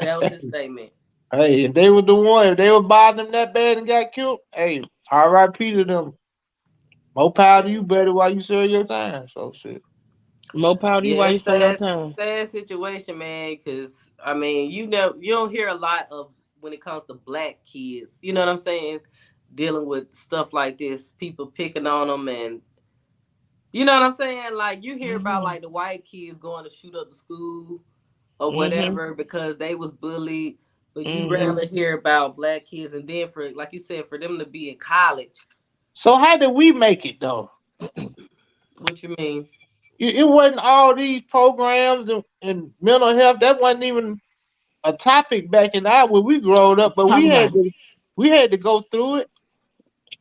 That was his statement. Hey, if they were the one, if they were bothering them that bad and got killed, hey, R.I.P. to them. More power to Yeah. you, better while you serve your time. So shit. more power to you Yeah, while you it's say your sad, time. sad situation, man. Because I mean, you don't hear a lot of when it comes to black kids. You know what I'm saying? Dealing with stuff like this, people picking on them, and you know what I'm saying. Like you hear about Hmm. like the white kids going to shoot up the school or Hmm. whatever because they was bullied, but you Hmm. rarely hear about black kids. And then for like you said, for them to be in college, So how did we make it though? what you mean? It wasn't all these programs and mental health. That wasn't even a topic back in our when we growed up. But Talk about it. we had to go through it.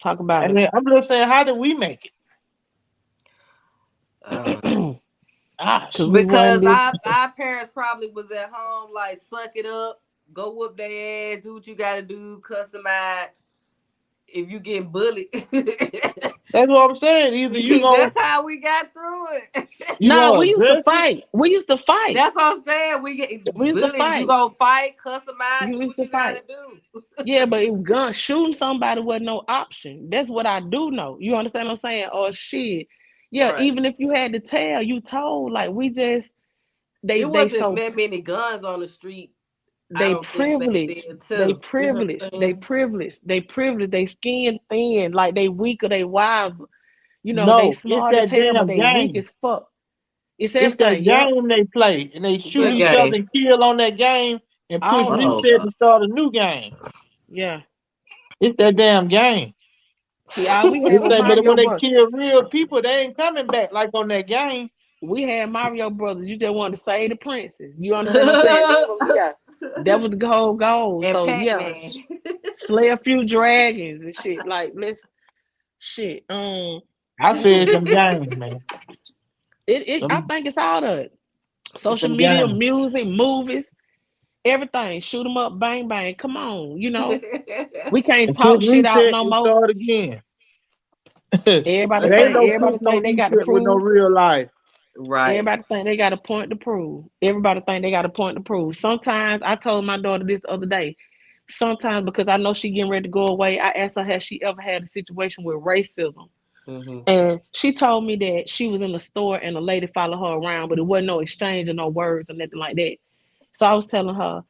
Talk about And then I'm just saying, how did we make it? Uh, it. Cause Gosh, we wasn't Because this. our parents probably was at home like suck it up, go whoop their ass, do what you gotta do, cuss them out. If you getting bullied, that's what I'm saying. Either that's how we got through it. you Nah, gonna we used to address it. fight. We used to fight. That's what I'm saying. We get We used to bullied. You fight. gonna fight, cuss them out, You do used what to you gotta fight. do. Yeah, but if gun shooting somebody was no option. That's what I do know. You understand what I'm saying? Oh shit. Yeah, Right. even if you had to tell, you told. Like we just It they wasn't so that many guns on the street. I they don't think back privileged. then They too. You know what privileged. I'm They saying? privileged. They privileged. They skin thin. Like they weak or they wild. They No, it's smart as that hell, but damn they weak game. as fuck. It's It's that everything. Yep. game they play, and they shoot What Yeah. each other game? and kill on that game and push All of it. Oh reset God. to start a new game. Yeah. It's that damn game. See, all we had This was thing, but when Mario they Bros. kill real people, they ain't coming back like on that game. We had Mario Brothers. You just wanted to save the princess. You understand what I'm saying? Yeah. That was the whole goal. And So Pac yeah, Man. slay a few dragons and shit. Like let's shit. I said them games, man. I Them, think it's all of it. Social them media, guys. music, movies, everything. Shoot them up, bang bang. Come on, we can't And Chris talk shit out reset no and more. start again. Everybody It ain't think no Chris everybody no think they got to reset with no prove. real life. Right. Everybody think they got a point to prove. Everybody think they got a point to prove. Sometimes I told my daughter this the other day. Sometimes because I know she getting ready to go away, I asked her has she ever had a situation with racism. Mm-hmm. And she told me that she was in the store and a lady followed her around, but it wasn't no exchange of no words or nothing like that. So I was telling her,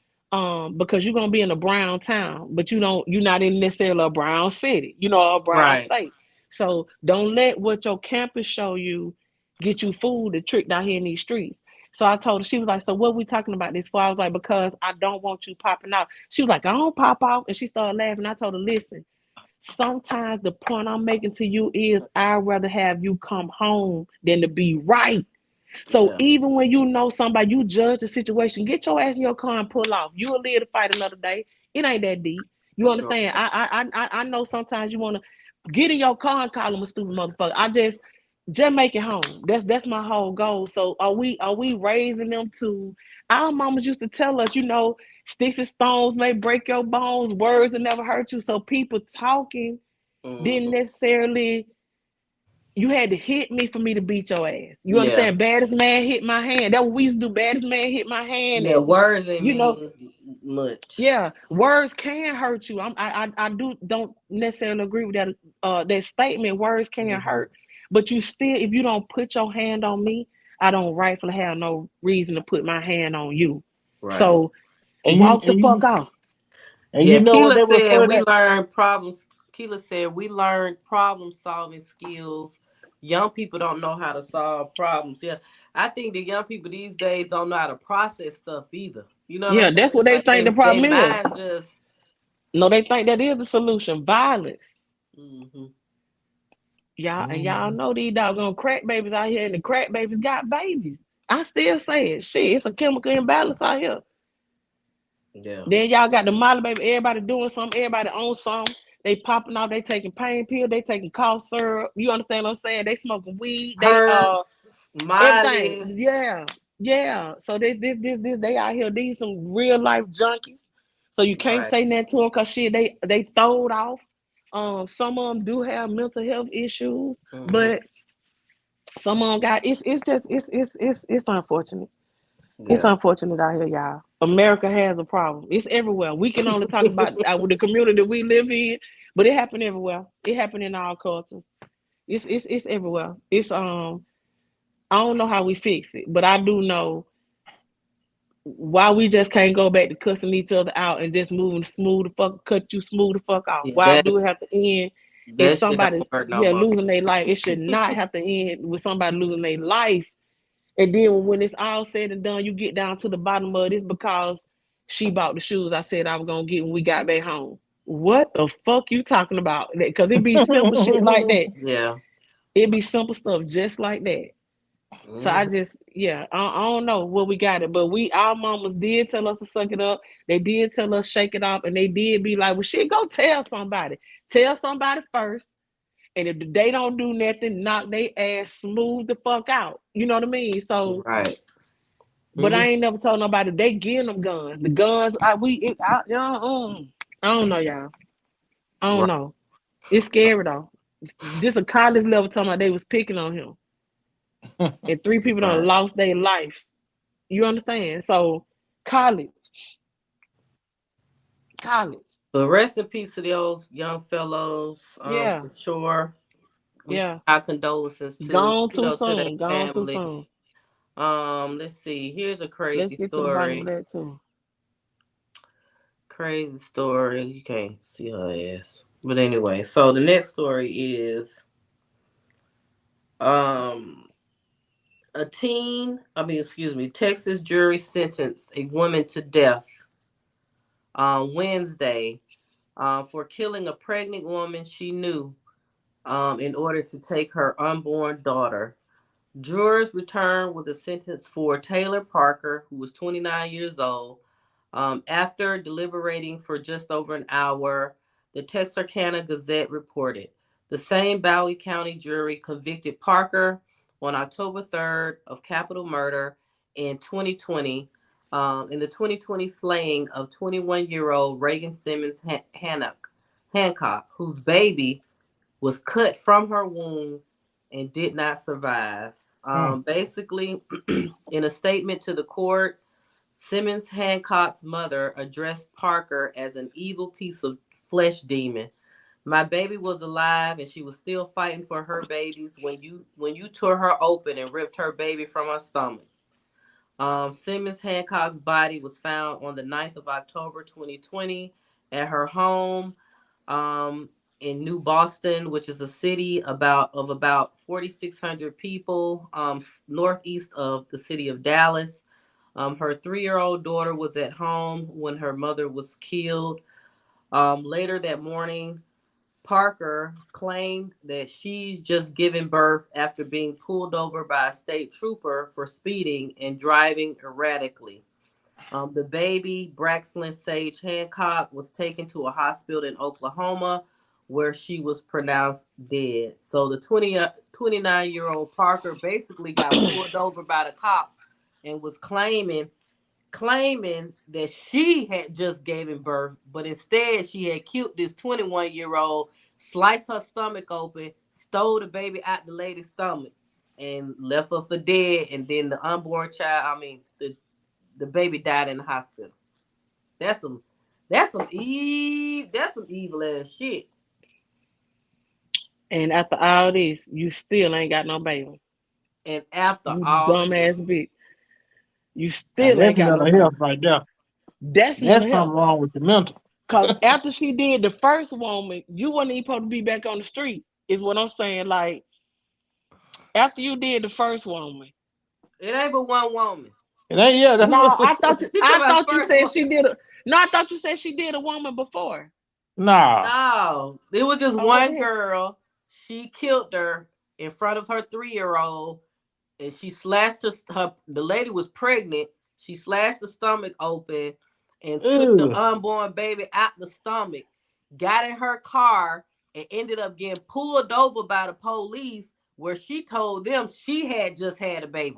because you're gonna be in a brown town, but you're not in necessarily a brown city, a brown Right. state. So don't let what your campus show you get you fooled and tricked out here in these streets. So I told her, she was like, so what we talking about this for? I was like, because I don't want you popping out. She was like, I don't pop out. And she started laughing. I told her, listen, sometimes the point I'm making to you is I'd rather have you come home than to be right. So Yeah. even when you know somebody, you judge the situation, get your ass in your car and pull off. You'll live to fight another day. It ain't that deep. You understand? Right. I know sometimes you want to get in your car and call them a stupid motherfucker. I just make it home. That's my whole goal. So are we raising them to? Our mamas used to tell us, sticks and stones may break your bones, words will never hurt you. So people talking didn't Mm-hmm. necessarily you had to hit me for me to beat your ass. You Yeah. understand? Baddest man hit my hand. That's what we used to do. Baddest man hit my hand, Yeah. and Words ain't you know, mean much. yeah, words can hurt you. I don't necessarily agree with that statement. Words can Mm-hmm. hurt, but you still, if you don't put your hand on me, I don't rightfully have no reason to put my hand on you. Right. So And you walk the and fuck you off. and you Yeah. know what Keela they said refer we that. learned problems. Keela said we learned problem solving skills. Young people don't know how to solve problems. Yeah. I think the young people these days don't know how to process stuff either. You know what I'm Yeah, that's saying? what they Like think the they problem is. minds just. No, they think that is the solution. Violence. Mm-hmm. Y'all Mhm. know these doggone crack babies out here, and the crack babies got babies. I still say it. Shit, it's a chemical imbalance out here. Yeah. Then y'all got the Molly baby. Everybody doing something. Everybody on something. They popping off. They taking pain pills. They taking cough syrup. You understand what I'm saying? They smoking weed. They Perks, everything. Miley's. Yeah, yeah. So this they out here. These some real life junkies. So you can't Right. say nothing to them because shit they throwed off. Some of them do have mental health issues, Mm-hmm. but some of them got it's just it's unfortunate. It's Yeah. unfortunate out here, y'all. America has a problem. It's everywhere. We can only talk about the community we live in, but it happened everywhere. It happened in all cultures. It's everywhere. I don't know how we fix it, but I do know why we just can't go back to cussing each other out and just moving smooth the fuck cut you smooth the fuck off. Yeah, Why do it have to end in that shit don't somebody work no more. losing their life? It should not have to end with somebody losing their life. And then when it's all said and done, you get down to the bottom of it. It's because she bought the shoes I said I was gonna get when we got back home. What the fuck you talking about? Because it be simple shit like that. Yeah. It be simple stuff just like that. So I Hmm. just, yeah, I don't know where we got it, but our mamas did tell us to suck it up. They did tell us shake it off, and they did be like, well, shit, go tell somebody. Tell somebody first. And if they don't do nothing, knock they ass smooth the fuck out. You know what I mean? So, Right. but Hmm. I ain't never told nobody they getting them guns. The guns, I don't know, y'all. I don't Right. know. It's scary though. This a college level talking about they was picking on him, and three people done Right. lost their life. You understand? So, college, college, But rest in peace to those young fellows, yeah, for sure. We send yeah. our condolences to, Gone too to their soon. Gone too families. soon. Let's see. Here's a Let's crazy get to the bottom of story. that too. Crazy story. You can't see her ass. But anyway, so the next story is um Texas jury sentenced a woman to death on Wednesday for killing a pregnant woman she knew in order to take her unborn daughter. Jurors returned with a sentence for Taylor Parker, who was 29 years old. After deliberating for just over an hour, the Texarkana Gazette reported the same Bowie County jury convicted Parker on October 3rd of capital murder in 2020, in the 2020 slaying of 21-year-old Reagan Simmons Hancock, whose baby was cut from her womb and did not survive. Mm. Basically, in a statement to the court, Simmons Hancock's mother addressed Parker as an evil piece of flesh demon. My baby was alive and she was still fighting for her babies when you tore her open and ripped her baby from her stomach. Simmons Hancock's body was found on the 9th of October 2020 at her home in New Boston, which is a city about 4,600 people, northeast of the city of Dallas. Her 3-year-old daughter was at home when her mother was killed. Later that morning, Parker claimed that she's just given birth after being pulled over by a state trooper for speeding and driving erratically. The baby, Braxton Sage Hancock, was taken to a hospital in Oklahoma where she was pronounced dead. So the 29-year-old Parker basically got pulled over by the cops and was claiming that she had just given birth, but instead she had killed this 21-year-old, sliced her stomach open, stole the baby out the lady's stomach, and left her for dead. And then the unborn child, the baby died in the hospital. That's some that's some evil ass shit. And after all this, you still ain't got no baby. And after You all of this, dumbass bitch. You Now still that's ain't got no mental health baby. right there. That's That's mental something health. wrong with the mental. Cause after she did the first woman, you wasn't even supposed to be back on the street. Is what I'm saying. Like after you did the first woman. it ain't but one woman. It ain't, yeah, that's No, what. You talking I about thought you first said one? she did a no, I thought you said she did a woman before. Nah. No, it was just Oh, what one the hell? girl. She killed her in front of her 3-year-old, and she slashed her. The lady was pregnant. She slashed the stomach open and took the Ew. unborn baby out the stomach. Got in her car and ended up getting pulled over by the police, where she told them she had just had a baby.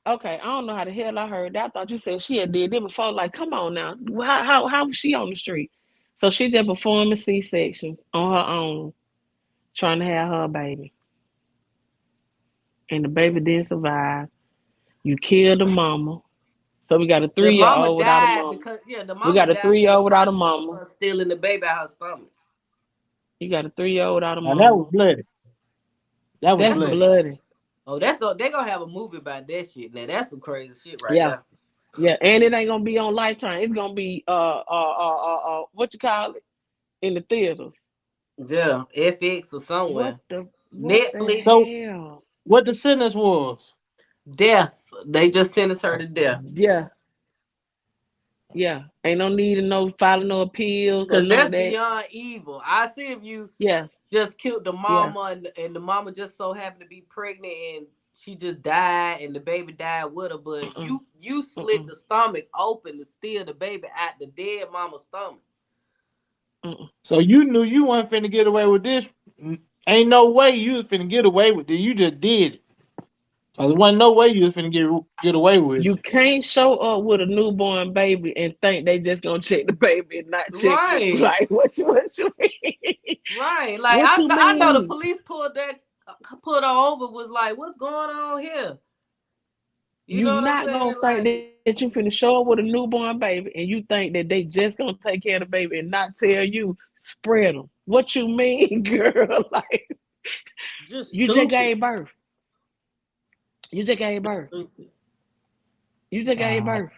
Okay, I don't know how the hell I heard that. I thought you said she had did it before. Like, come on now. How was she on the street? So she just performed a C-section on her own, trying to have her baby. And the baby didn't survive. You killed the mama. So we got a The 3 year mama old without a died mama. because the We mama got a died 3 year in the old without a process of mama. her stealing the baby out her stomach. You got a 3 year old without a Now that was mama. bloody. That was That's That's a bloody. bloody. Oh, they gonna have a movie about that shit. Now that's some crazy shit right Yeah. there. Yeah. And it ain't gonna be on Lifetime. It's gonna be what you call it? In the theaters. Yeah, FX or What somewhere. the Netflix. So hell? what the sentence was? Death. They just sentenced her to death. Yeah, yeah. Ain't no need to no filing no appeals or Cause none of that's that. beyond evil. I see if you Yeah, just killed the yeah. mama and the mama just so happened to be pregnant and she just died and the baby died with her, but Uh-uh. you slit Uh-uh. the stomach open to steal the baby out the dead mama's stomach. Uh-uh. So you knew you weren't finna get away with this. Ain't no way you was finna get away with it. You just did it. Cause there wasn't no way you was finna get away with it. You can't show up with a newborn baby and think they just gonna check the baby and not check you. Right. Like what you mean? Right. Like What you I know the mean? police pulled her over, was like, what's going on here? You You know what I'm not gonna saying? think Like, that you finna show up with a newborn baby and you think that they just gonna take care of the baby and not tell you spread them. What you mean, girl? Like just you just stupid. gave birth. You just gave birth. You just gave Ah, birth.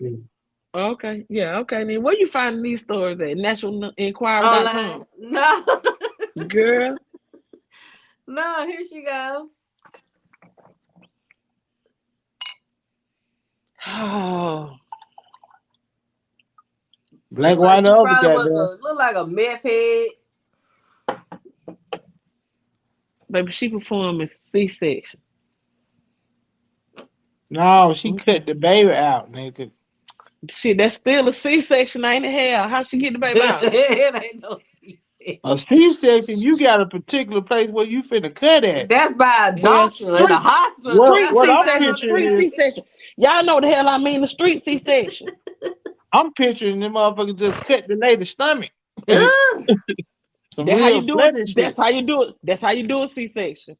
Okay, yeah, okay. Then where you finding these stories at? Online. Nationalenquirer.com. No. Girl, No, here she go. oh, black, Look like white, she or other probably was goddamn. look like a meth head. baby, she performing C-section. No, she cut Okay. the baby out, nigga. Shit, that's still a C-section, ain't it? Hell, how she get the baby out? It ain't no A C-section. C-section, you got a particular place where you finna cut at. That's by a Well, doctor in the street hospital. What street That's what what I'm they C-section, gonna picturing street is tell C-section. Y'all know the hell I mean, the street C-section. I'm picturing them motherfuckers just cut the lady's stomach. you. Some That's how real you do it. bloody That's shit. how you do it. That's how you do a C-section.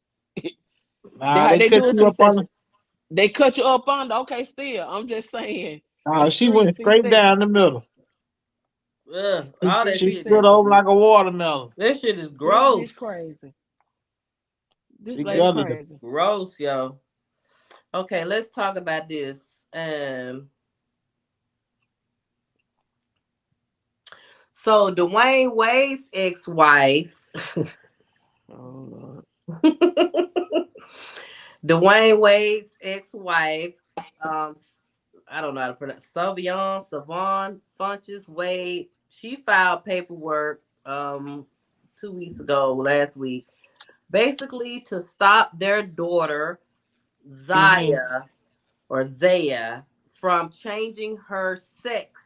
That's Nah, how they they cut do a you up on. C-section. They cut you up under. Okay, still, I'm just saying a Nah, she street went straight C-section. down the middle. A All street that She shit. split C-section. over like a watermelon. That shit is This bitch gross. crazy. This She lady That gutted shit her. crazy. gross, yo. Okay, let's talk about this. So Dwayne Wade's ex-wife, Oh Lord. Dwayne Wade's ex-wife, um, I don't know how to pronounce Savon Funches Wade. She filed paperwork 2 weeks ago, last week, basically to stop their daughter Mm-hmm. Zaya or Zaya from changing her sex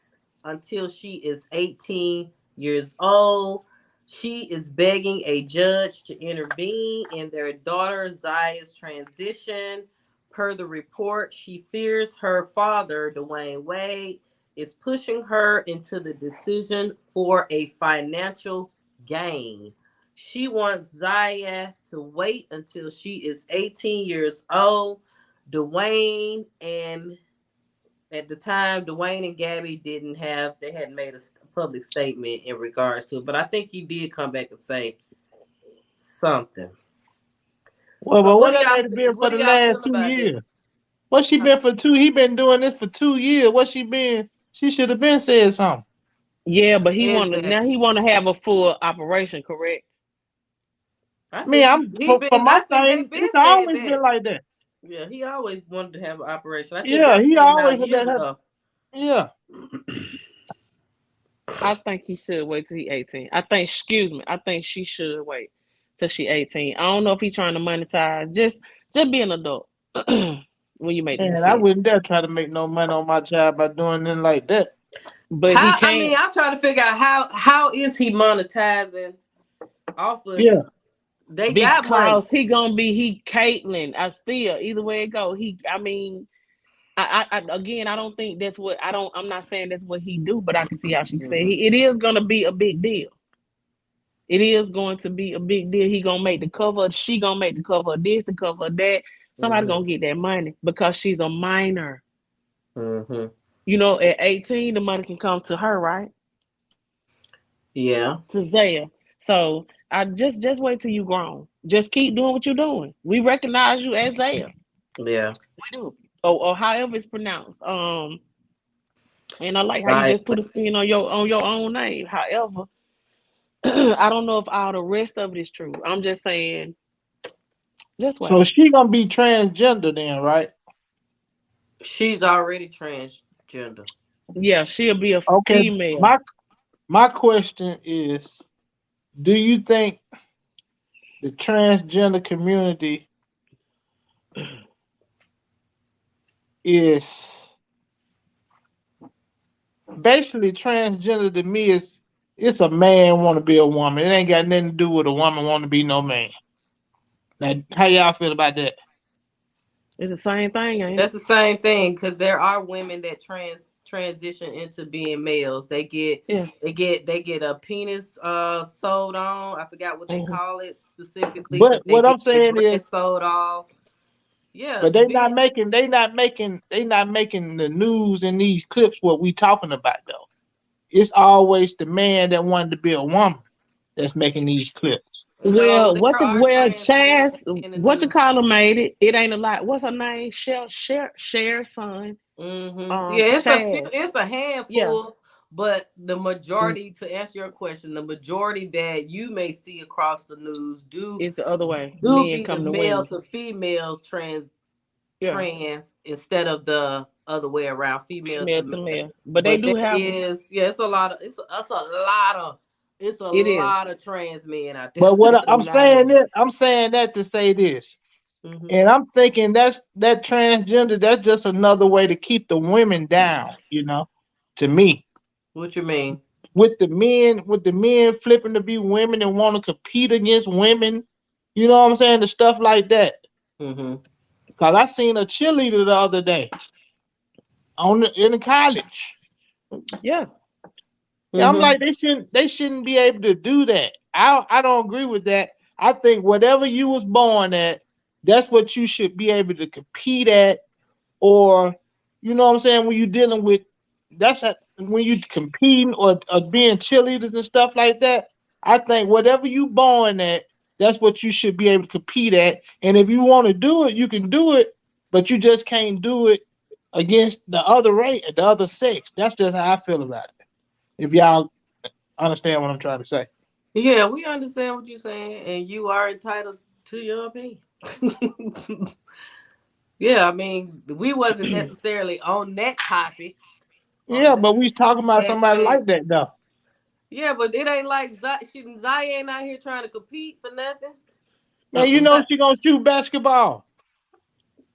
until she is 18 years old. She is begging a judge to intervene in their daughter Zaya's transition. Per the report, she fears her father, Dwayne Wade, is pushing her into the decision for a financial gain. She wants Zaya to wait until she is 18 years old. Dwayne and at the time, Dwayne and Gabby didn't have, they hadn't made a public statement in regards to it, but I think he did come back and say something. Well, So but what what do that y'all lady been think? for What do the y'all last feel two about that? years? What she been for two? He been doing this for 2 years. What she been? She should have been said something. Yeah, but he Exactly. wanna have a full operation, correct? I Me, think I'm for I my think they thing. been It's said always been that. like that. Yeah, he always wanted to have an operation. I think Yeah, that he came always out let years her. ago. Yeah, I think he should wait till he 18. Excuse me, I think she should wait till she 18. I don't know if he's trying to monetize. Just be an adult when you make the man, I decision. wouldn't dare try to make no money on my child by doing anything like that. But he How I can't mean, I'm trying to figure out how is he monetizing off of Yeah, it? They got money. because he Caitlyn. I still either way it go. I mean, I again I don't think that's what I'm not saying that's what he do, but I can see how she said Mhm. it is gonna be a big deal. It is going to be a big deal. He gonna make the cover. She gonna make the cover of this, the cover of that. Somebody Mhm. gonna get that money because she's a minor. Mhm. You know, at 18, the money can come to her, right? Yeah. To Zaya. So I just wait till you grown. Just keep doing what you're doing. We recognize you as Zaya. Yeah. We do. Or however it's pronounced. And I like how you Right. just put a spin on your own name. However, I don't know if all the rest of it is true. I'm just saying, just so wait. she gonna be transgender then, right? She's already transgender. Yeah, she'll be a Okay, female. my question is, do you think the transgender community is basically transgender to me is it's a man want to be a woman. It ain't got nothing to do with a woman want to be no man. Now, how y'all feel about that? It's the same thing, ain't it? That's the same thing because there are women that transition into being males. Yeah. They get a penis sewed on. I forgot what they Hmm. call it specifically, But but they what I'm get their saying is, breasts sewed off. Yeah, but they not making the news in these clips what we talking about though. It's always the man that wanted to be a woman that's making these clips. no, Well, there are trans women Chaz, in the what you news. call her made it? It ain't a lot. What's her name? Cher son. Yeah, Chaz. it's a Yeah, handful, but the mm, majority, to answer your question, the majority that you may see across the news it's the other way. do Men be the come to male women. to female Yeah, instead of the other way around, female to male male. to male. But they But do there have them. is, yeah, it's a lot of it's a lot of It is. trans men out there. But what It's a lot of them. I'm saying that to say this, Hmm. and I'm thinking that transgender. That's just another way to keep the women down. To me, What you mean? with the men flipping to be women and want to compete against women. You know what I'm saying? The stuff like that. Mm-hmm. Cause I seen a cheerleader the other day in the college. Yeah. Yeah, I'm like Mm-hmm. they shouldn't be able to do that. I don't agree with that. I think whatever you was born at, that's what you should be able to compete at, or you know what I'm saying, when you dealing with when you competing or being cheerleaders and stuff like that. I think whatever you born at, that's what you should be able to compete at. And if you want to do it, you can do it, but you just can't do it against the other sex. That's just how I feel about it. If y'all understand what I'm trying to say. Yeah, we understand what you're saying, and you are entitled to your opinion. Yeah, I mean, we wasn't necessarily on that topic, on Yeah, that but we talking about somebody aspect. like that though. Yeah, but it ain't like Zaya ain't out here trying to compete for nothing. Man, you Uh-uh. know That- she gonna shoot basketball.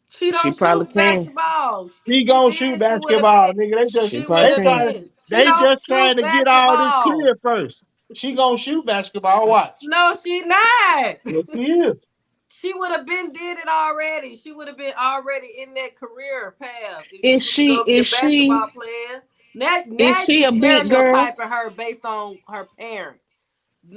She She don't probably shoot can. basketball. If She she gonna shoot did, she would have basketball, been. nigga. She She would probably have can. been. She They don't just shoot trying to get all this basketball. clear first. She gonna shoot basketball. Watch. No, she not. Yes, she is. She would have been did it already. She would have been already in that career path if she Is was she gonna be a is she basketball player. Now, is now she you a big girl? stereotyping her based on her parent.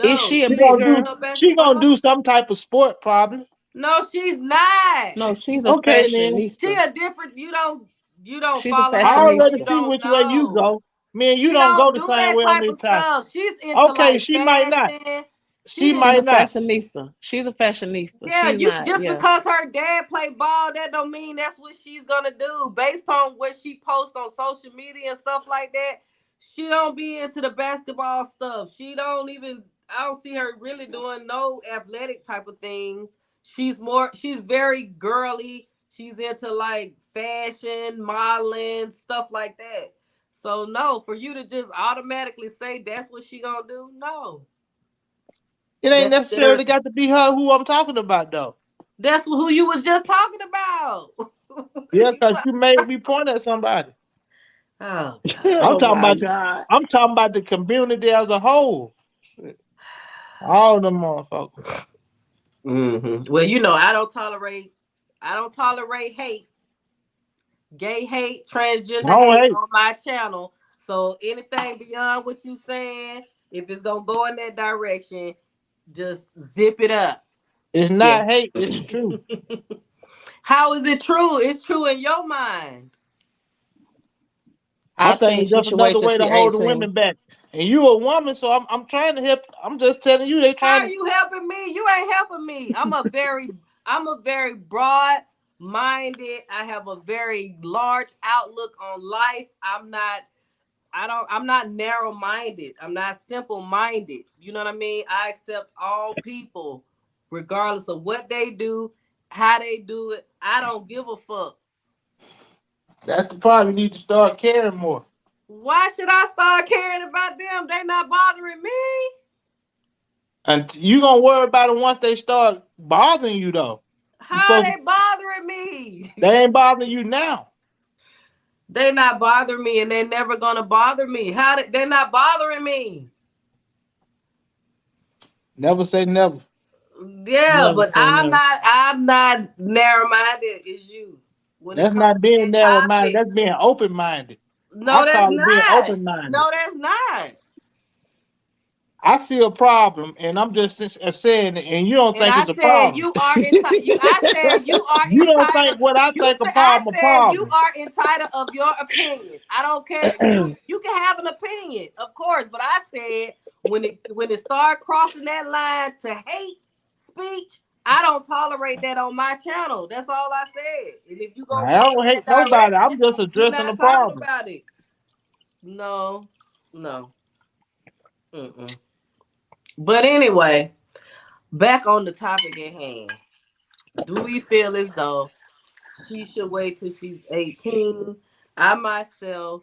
Is No, she a she She big ain't gonna doing do. girl? no She gonna basketball. do some type of sport, probably. No, she's not. No, she's a Okay, then. She fashionista. a different. You don't She's a follow I her, so already you fashionista. see don't which way you know. go. Me and you She don't go don't the do same that way on type this of time. stuff. She's into Okay, like she might not. fashion. She She She's might a not. fashionista. She's a fashionista. Yeah, She's you not, just yeah. because her dad played ball, that don't mean that's what she's gonna do. Based on what she posts on social media and stuff like that, she don't be into the basketball stuff. She don't even. I don't see her really doing no athletic type of things. She's very girly. She's into like fashion, modeling, stuff like that. So no, for you to just automatically say that's what she gonna do, no, It ain't that's necessarily stereotype. got to be her who I'm talking about though. That's who you was just talking about. Yeah, You cause like- you made me point at somebody. oh God. I'm Oh talking my about God. I'm talking about the community as a whole. All them motherfuckers. Well, I don't tolerate hate, gay hate, I transgender don't hate hate. on my channel. So anything beyond what you saying, if it's gonna go in that direction, just zip it up. It's Yeah. not hate. It's the truth. How is it true? It's true in your mind. I I think think it's she just should wait another till way to she hold the 18. women back. And you a woman, so I'm trying to help. I'm just telling you, they How trying are to. you helping me? You ain't helping me. I'm a very broad minded. I have a very large outlook on life. I'm not narrow minded. I'm not simple minded. You know what I mean? I accept all people regardless of what they do, how they do it. I don't give a fuck. That's the part. You need to start caring more. Why should I start caring about them? They not bothering me. And you gonna worry about it once they start bothering you, though. You How are supposed they bothering me? they ain't bothering you now. They not bothering me, and they're never gonna bother me. They're not bothering me? Never say never. Yeah, Never but say I'm never. not. I'm not narrow minded as you when it That's comes not to being that narrow minded. topic. That's being open minded. I No, that's call it being not. open minded. No, that's not. I see a problem, and I'm just saying it, and you don't And think I it's a said problem. you are entitled. I said you are You don't think entitled. what I You think a said I problem a said you problem. are entitled of your opinion. I don't care. You can have an opinion, of course, but I said when it started crossing that line to hate speech, I don't tolerate that on my channel. That's all I said. And if you gonna I go don't in that hate nobody. direction, I'm just we're addressing the not talking problem. about it. No, no. Mm-mm. But anyway, back on the topic at hand. Do we feel as though she should wait till she's 18? I myself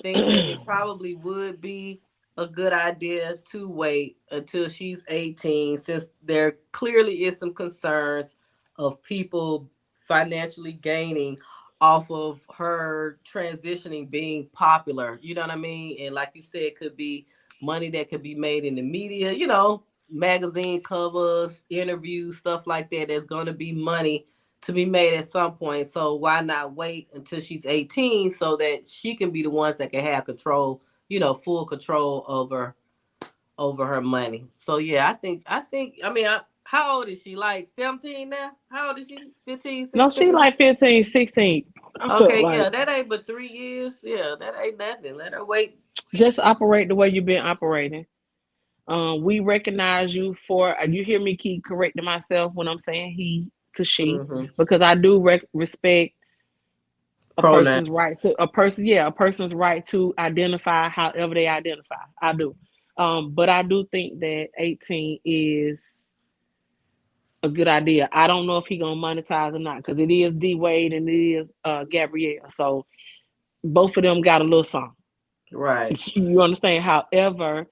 think that it probably would be a good idea to wait until she's 18, since there clearly is some concerns of people financially gaining off of her transitioning being popular. You know what I mean? And like you said, it could be money that could be made in the media, you know, magazine covers, interviews, stuff like that. There's going to be money to be made at some point. So why not wait until she's 18 so that she can be the ones that can have control, you know, full control over her money. So yeah, I mean, how old is she? Like 17 now? How old is she? 15, No, she 16? like 15, 16. I felt Okay, like yeah, that ain't but 3 years. Yeah, that ain't nothing. Let her wait. just operate the way you've been operating. We recognize you for, you hear me keep correcting myself when I'm saying he to she, Mm-hmm. because I do respect a Pronoun. person's right to a person's right to identify however they identify. I do. But I do think that 18 is a good idea. I don't know if he gonna monetize or not because it is D Wade and it is Gabrielle. So both of them got a little song. Right. You understand? However,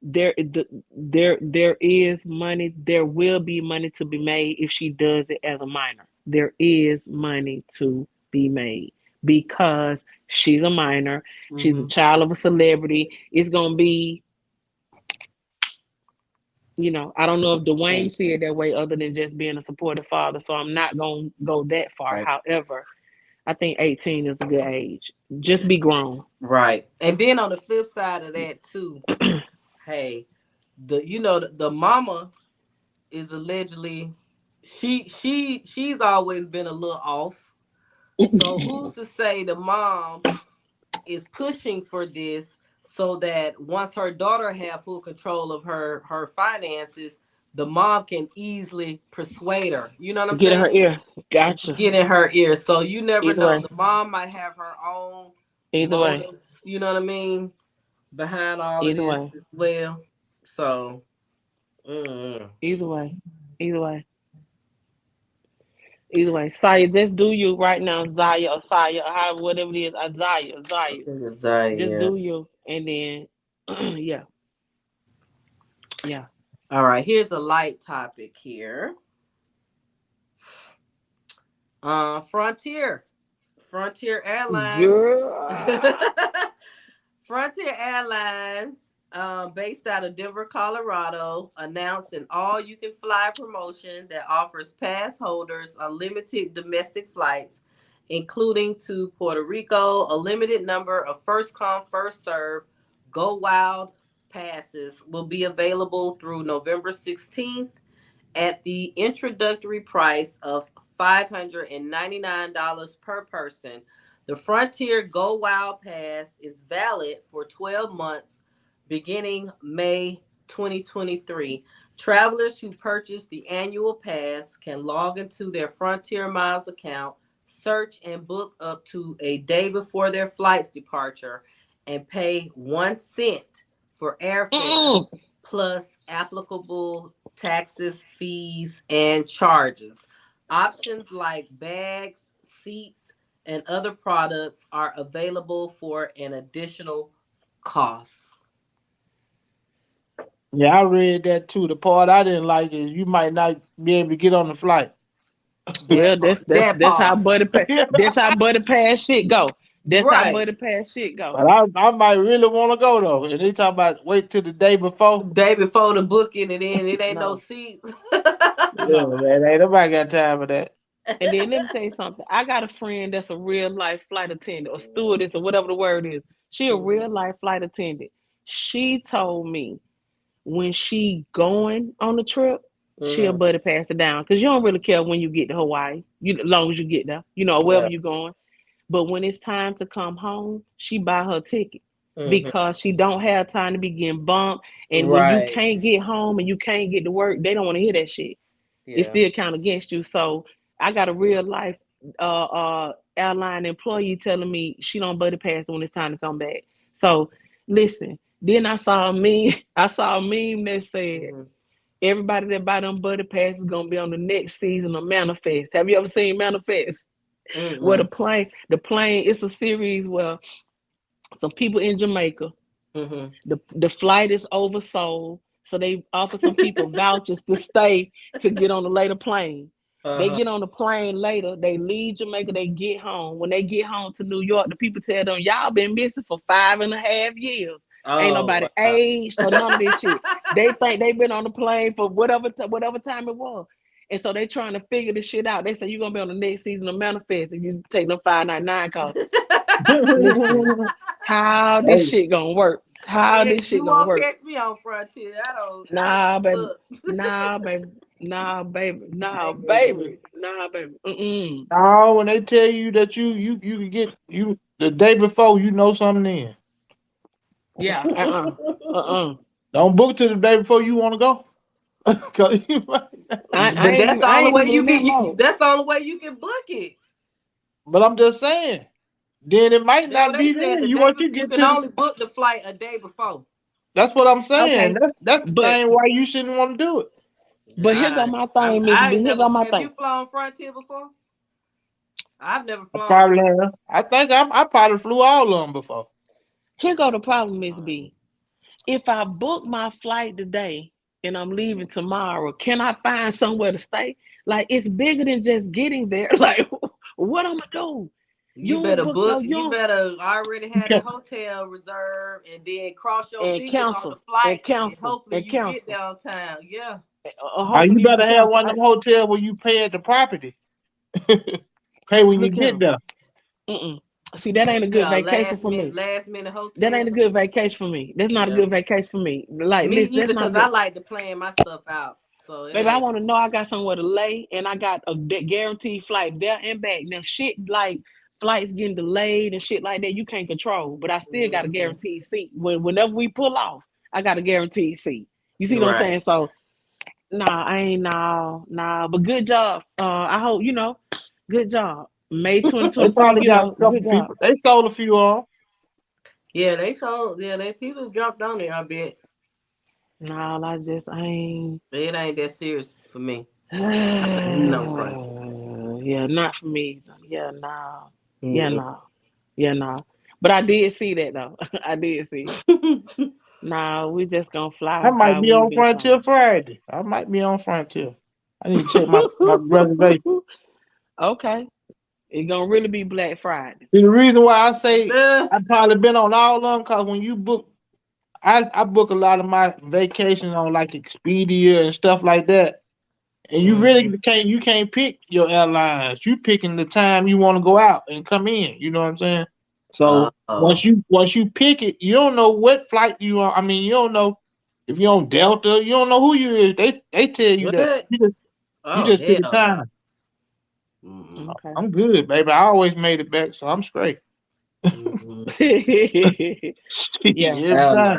there is money. There will be money to be made if she does it as a minor. There is money to be made because she's a minor. She's a Mm-hmm. child of a celebrity. It's gonna be, I don't know if Dwayne see it that way other than just being a supportive father. So I'm not gonna go that far. Right. However, I think 18 is a good age. Just be grown. Right. And then on the flip side of that too, hey, the mama is allegedly she's always been a little off. So who's to say the mom is pushing for this so that once her daughter have full control of her finances, the mom can easily persuade her. You know what I'm Get in her saying? ear. Gotcha. Get in her ear. So you never Either know. way. The mom might have her own Either way. motives, you know what I mean, behind all of Either this way. as well. So mm, Either way. Either way. Either way. Saya, just do you right now, Zaya or Saya, or however, whatever it is. Zaya, I Zaya. think it's Zaya, Just yeah. do you. And then, yeah. Yeah. All right, here's a light topic here. Frontier. Frontier Airlines. Girl. Frontier Airlines, based out of Denver, Colorado, announced an all-you-can-fly promotion that offers pass holders unlimited domestic flights, including to Puerto Rico. A limited number of first-come, first-served Go Wild passes will be available through November 16th at the introductory price of $599 per person. The Frontier Go Wild Pass is valid for 12 months beginning May 2023. Travelers who purchase the annual pass can log into their Frontier Miles account, search and book up to a day before their flight's departure, and pay 1 cent for airfare Mm-mm. plus applicable taxes, fees, and charges. Options like bags, seats, and other products are available for an additional cost. Yeah, I read that too. The part I didn't like is you might not be able to get on the flight. That Well, part. That that's how part. buddy pass. That's how buddy pass shit go. That's how Right. buddy pass shit go. But I might really want to go though. And they talk about wait till the day before. Day before the booking, and then it ain't no No, seats. Yeah, no. man, ain't nobody got time for that. And then let me tell you something. I got a friend that's a real life flight attendant or stewardess or whatever the word is. She a real life flight attendant. She told me when she going on the trip, she'll Mhm. buddy pass it down because you don't really care when you get to Hawaii. As long as you get there, wherever Yeah. you're going. But when it's time to come home, she buy her ticket Mhm. because she don't have time to be getting bumped. And when you Right. can't get home and you can't get to work, they don't want to hear that shit. It Yeah. still count against you. So I got a real life airline employee telling me she don't buddy pass when it's time to come back. So listen. Then I saw a meme. I saw a meme that said Mhm. everybody that buy them buddy passes is gonna be on the next season of Manifest. Have you ever seen Manifest? Where Mhm. the plane, it's a series where some people in Jamaica, Mhm. the flight is oversold, so they offer some people vouchers to stay to get on the later plane. They Uh-huh. get on the plane later, they leave Jamaica, they get home. When they get home to New York, the people tell them, y'all been missing for 5.5 years. Ain't nobody Oh, aged or none of this shit. They think they been on the plane for whatever time it was. And so they trying to figure this shit out. They say you're gonna be on the next season of Manifest if you take them 599 calls. Listen, how this Hey, shit gonna work? How yeah, this shit you gonna won't work? catch me on Frontier. I ain't Nah, baby. look. Nah, baby. Nah, baby. I Nah, ain't gonna do baby. it. Nah, baby. Mm-mm. no, when they tell you that you can get you the day before, you know something in. Yeah. Uh-uh. Don't book till the day before you want to go. 'Cause I But ain't that's even the I only ain't way even you in that can. mode. That's the only way you can book it. but I'm just saying. Then it might That's what not they be said. there. The You day want before, you you get can to the. only book the flight a day before. That's what I'm saying. Okay. That's the But thing why you shouldn't want to do it. here go my thing, Miss I B. ain't Here never. go my Have you thing. flown Frontier before? I've never I flown probably Frontier. have. I think I probably flew all of them before. Here go the problem, Miss Um, B. If I book my flight today and I'm leaving tomorrow, can I find somewhere to stay? Like it's bigger than just getting there. Like what I'm gonna do? You You don't better book no book. you You don't better already You have can't. that hotel reserved, and then cross your and fingers on the cancel flight, and and cancel hopefully and you get cancel. there on time. Yeah. You Hopefully you can better have cancel. one of them hotels where you pay at the property. Pay when you Look get here. there. Mm-mm. See, that ain't a good Yeah, vacation for me. last minute That hotel. ain't a good vacation for me. That's not a Yeah. good vacation for me. Like, Me listen, either, that's not a because I good. like to plan my stuff out. So it Baby, I ain't. want to know I got somewhere to lay and I got a guaranteed flight there and back. Now, shit like flights getting delayed and shit like that, you can't control. But I still got a Mhm. guaranteed seat. Whenever we pull off, I got a guaranteed seat. You see what I'm Right. saying? So, nah, I ain't nah. But good job. I hope good job. May They 2022. probably got a Good couple job. people. They sold a few on. Yeah, they sold. Yeah, they people jumped on there. I bet. Nah, I ain't. But it ain't that serious for me. I don't need no Frontier. Yeah, not for me. Yeah, nah. Yeah, Mm-mm. nah. Yeah, nah. But I did see that though. I did see it. Nah, we just gonna I fly might how be we've on been Frontier flying. Friday. I might be on Frontier. I need to check my reservation. Okay. It's gonna really be Black Friday. See, the reason why I say Uh, I probably been on all of them, because when you book, I book a lot of my vacations on like Expedia and stuff like that. And you really mhm. can't pick your airlines. You picking the time you want to go out and come in. You know what I'm saying? So Oh. once you pick it, you don't know what flight you are. I mean, you don't know if you're on Delta. You don't know who you is. They tell you that. What? You Oh just pick a hell no. time. Mm-mm. Okay. I'm good, baby. I always made it back, so I'm straight. Mm-mm. Yeah. Every Hell time, no.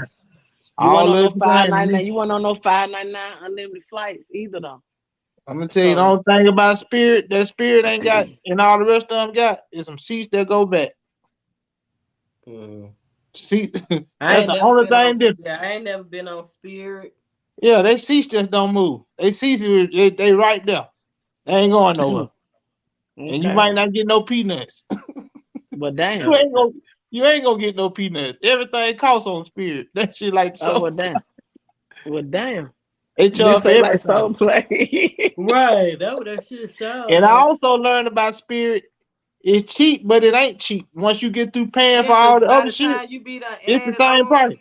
You want all on no of the five time. ninety nine. You want on no 599 unlimited flights either though. I'm gonna tell you the So only thing about Spirit that Spirit ain't got, and all the rest of them got is some seats that go back. Mm. See, I that's ain't the never only been on. thing different. Yeah, I ain't never been on Spirit. Yeah, they seats just don't move. They seats they right there. They ain't going nowhere. And you okay. might not get no peanuts. Well You damn. ain't Okay. gonna you ain't gonna get no peanuts. Everything costs on Spirit. That shit like Oh so well damn. Well damn. they This charge for ain't like soul everything. play. Right. That what that shit sound And I like. also learned about Spirit. It's cheap, but it ain't cheap. Once you get through paying Yeah, for all cause the by other the shit, time you be done it's the added same on, price.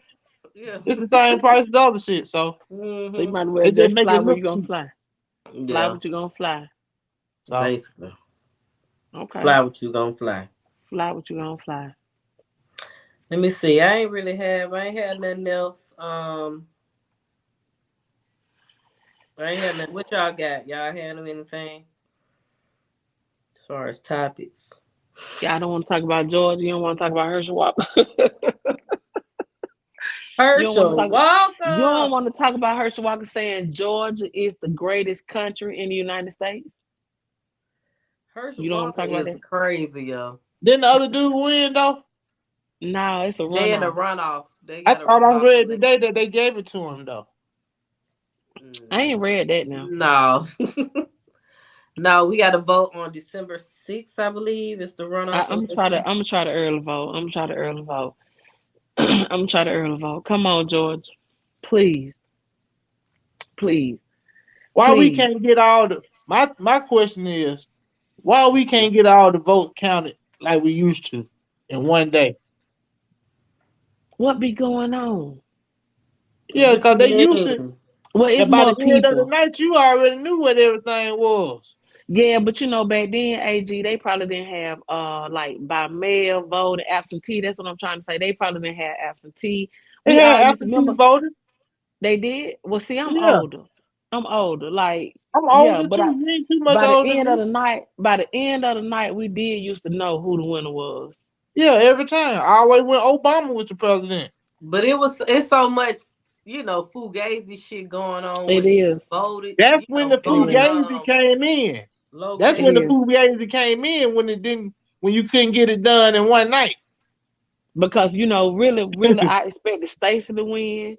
yeah. It's the same price as the other shit. So So you Hmm. might as well they just just make fly it where look you gonna cheap. fly. Fly Yeah. what you gonna fly. So Basically, Okay. fly what you gonna fly. Fly what you gonna fly. Let me see. I ain't had nothing else. I ain't had nothing. What y'all got? Y'all had anything as far as topics? Yeah, I don't want to talk about Georgia. You don't want to talk about Herschel Walker. you don't want to Herschel talk. You don't Walker. want to talk about Herschel Walker saying Georgia is the greatest country in the United States. Herschel You don't want to Walker talk about is that. crazy, yo. then the other dude win though. No, it's a They in a runoff. runoff. They I got a thought I runoff read election. today that they gave it to him though. I ain't Mm, read that now. no. No, we got to vote on December 6th, I believe. It's the runoff election. I'm gonna try to early vote. I'm gonna try to early vote. I'm gonna try to early vote. Come on, George. Please, please, Why we please. can't get all the my question is why we can't get all the votes counted like we used to in one day? What be going on? Yeah, What because you they used to. mean? Well, it's And by the more end of the people. night, you already knew what everything was. Yeah, but back then, AG, they probably didn't have like by mail vote absentee. That's what I'm trying to say. They probably didn't have absentee. They We had all used to absentee remember voting. they did. Well, see, I'm Yeah, older. I'm older. Like, I'm yeah, older but too. You ain't too much older than me. by the end of the night, we did used to know who the winner was. Yeah, every time. I always when Obama was the president. But it's so much, fugazi shit going on It when niggas is. voted, That's when the It voted is. fugazi came in. That's It when the located. is. fugazi came in when it didn't when you couldn't get it done in one night. Because really, really, I expected Stacey to win.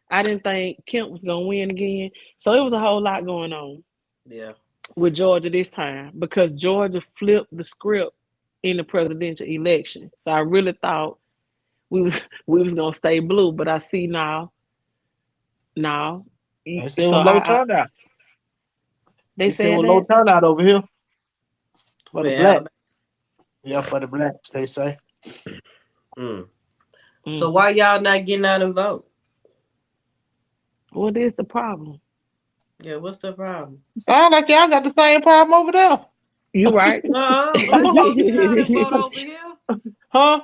I didn't think Kemp was gonna win again. So it was a whole lot going on Yeah. with Georgia this time because Georgia flipped the script in the presidential election. So I really thought we was we was gonna stay blue, but I see now. They said it So was low I turnout. they They said it said was low that. turnout over here for For the black. Alabama. Yeah, for the blacks, they say. Mm. So Mm. why y'all not getting out and vote? What is the problem? Yeah, what's the problem? Sound like y'all got the same problem over there. You right. Black folks get out and vote over here. Huh?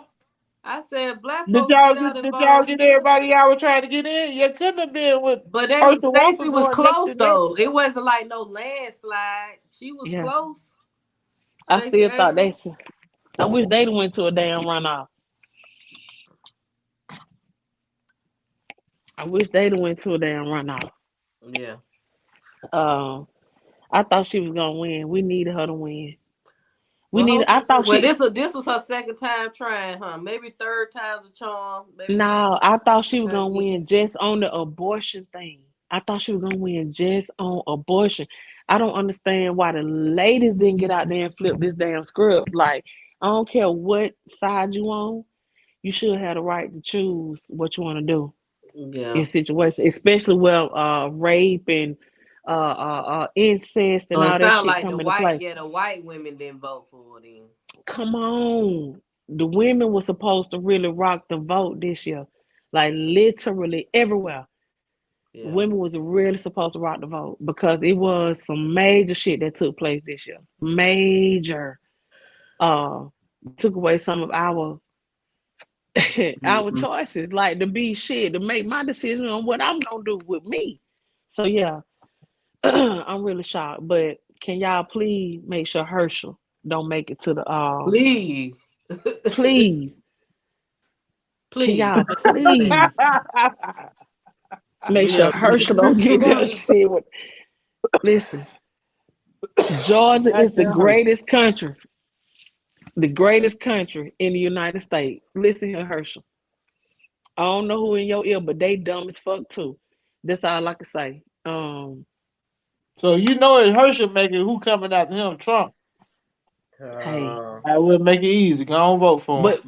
I said black Did folks y'all get out get and did vote y'all over get here. everybody y'all were trying to get in? You couldn't have been with But Herschel Stacy Walker was going next close to them. though. It wasn't like no landslide. She was Yeah. close. I Stacey still thought they Abrams. should. I wish they'd went to a damn runoff. I wish they'd went to a damn runoff. Yeah. Um, I thought she was gonna win. We needed her to win. We Well, needed. I hopefully she. thought Well, she. this was her second time trying, huh? Maybe third time's a charm. Maybe she No, I thought she was try gonna again. win just on the abortion thing. I thought she was gonna win just on abortion. I don't understand why the ladies didn't get out there and flip this damn script. Like, I don't care what side you on, you should have the right to choose what you want to do Yeah. in situations, especially where rape and incest So and it all that sounds shit like come into play. the white women didn't vote for it. Then. Come on. The women were supposed to really rock the vote this year. Like literally everywhere. Yeah. Women was really supposed to rock the vote because it was some major shit that took place this year. Major. Uh took away some of our our Mhm. choices, like to be shit, to make my decision on what I'm gonna do with me. So yeah, I'm really shocked. But can y'all please make sure Herschel don't make it to the Please. please. Can Please. y'all please make sure Yeah. Herschel don't get that shit with listen. Georgia is the Goddamn hurt. greatest country in the United States. Listen here, Herschel. I don't know who in your ear, but they dumb as fuck too. That's all I can say. So you know it Herschel making who coming after him, Trump. Hey, I will make it easy. Go on vote for him. but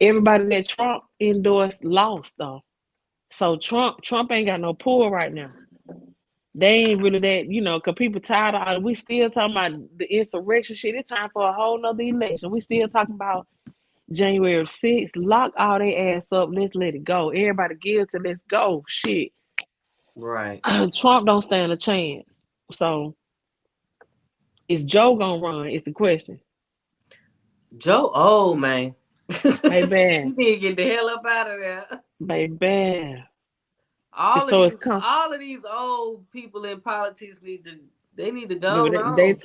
everybody that Trump endorsed lost though. So Trump ain't got no pull right now. They ain't really that, cause people tired of we still talking about the insurrection shit. It's time for a whole nother election. We still talking about January 6th. Lock all their ass up. Let's let it go. Everybody guilty. Let's go. Shit. Right. Trump don't stand a chance. So is Joe gonna run? Is the question. Joe old man. Baby. You need to get the hell up out of there. Baby. And All of so it's these come. all of these old people in politics need to go Baby, they on.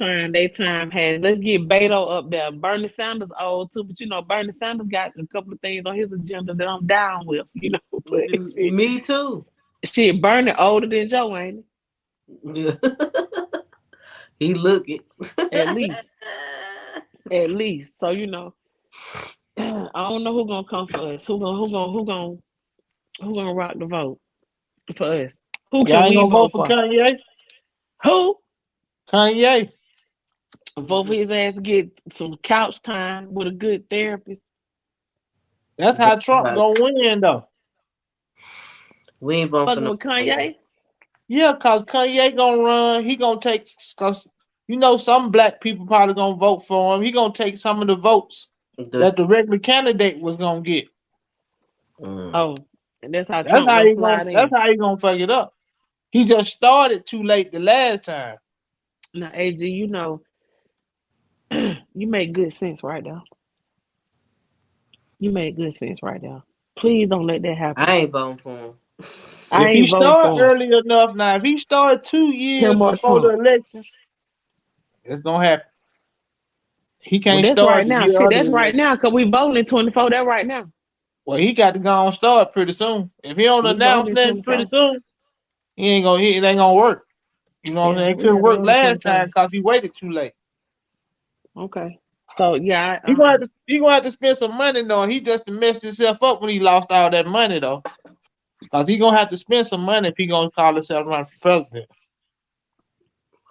time has. Let's get Beto up there. Bernie Sanders old too, but Bernie Sanders got a couple of things on his agenda that I'm down with. But shit, Me too. shit, Bernie older than Joe, ain't Yeah. He look it. he? At least, at least. So I don't know who gonna come for us. Who gonna rock the vote for us? Who Y'all can ain't we gonna vote vote for for? Kanye? Who? Kanye. Vote for his ass to get some couch time with a good therapist. That's how Trump gonna win though. We ain't voting for Fucking no. with Kanye. Yeah, cause Kanye gonna run. He gonna take cause some black people probably gonna vote for him. He gonna take some of the votes The that the regular candidate was gonna get. Mm. Oh, and that's how Trump gonna slide That's in. how he gonna fuck it up. He just started too late the last time. Now, AG, you make good sense right now. You make good sense right now. Please don't let that happen. I ain't voting for him. I If he ain't voting start for him. early enough now, if he started two Him years or before the Trump. election, it's gonna happen. He Well, can't that's start right the now. year Shit, of the that's right election. now. Cause we voting in 24. That right now. Well, he got to go on start pretty soon. If he don't We voting announce in that pretty 24. soon, it ain't gonna work. You know what I'm Yeah, saying? It we couldn't gotta work vote in last time 24. because he waited too late. Okay. So yeah, He gonna have to spend some money though. He just messed himself up when he lost all that money though. Cause he gonna have to spend some money if he gonna call himself running for president.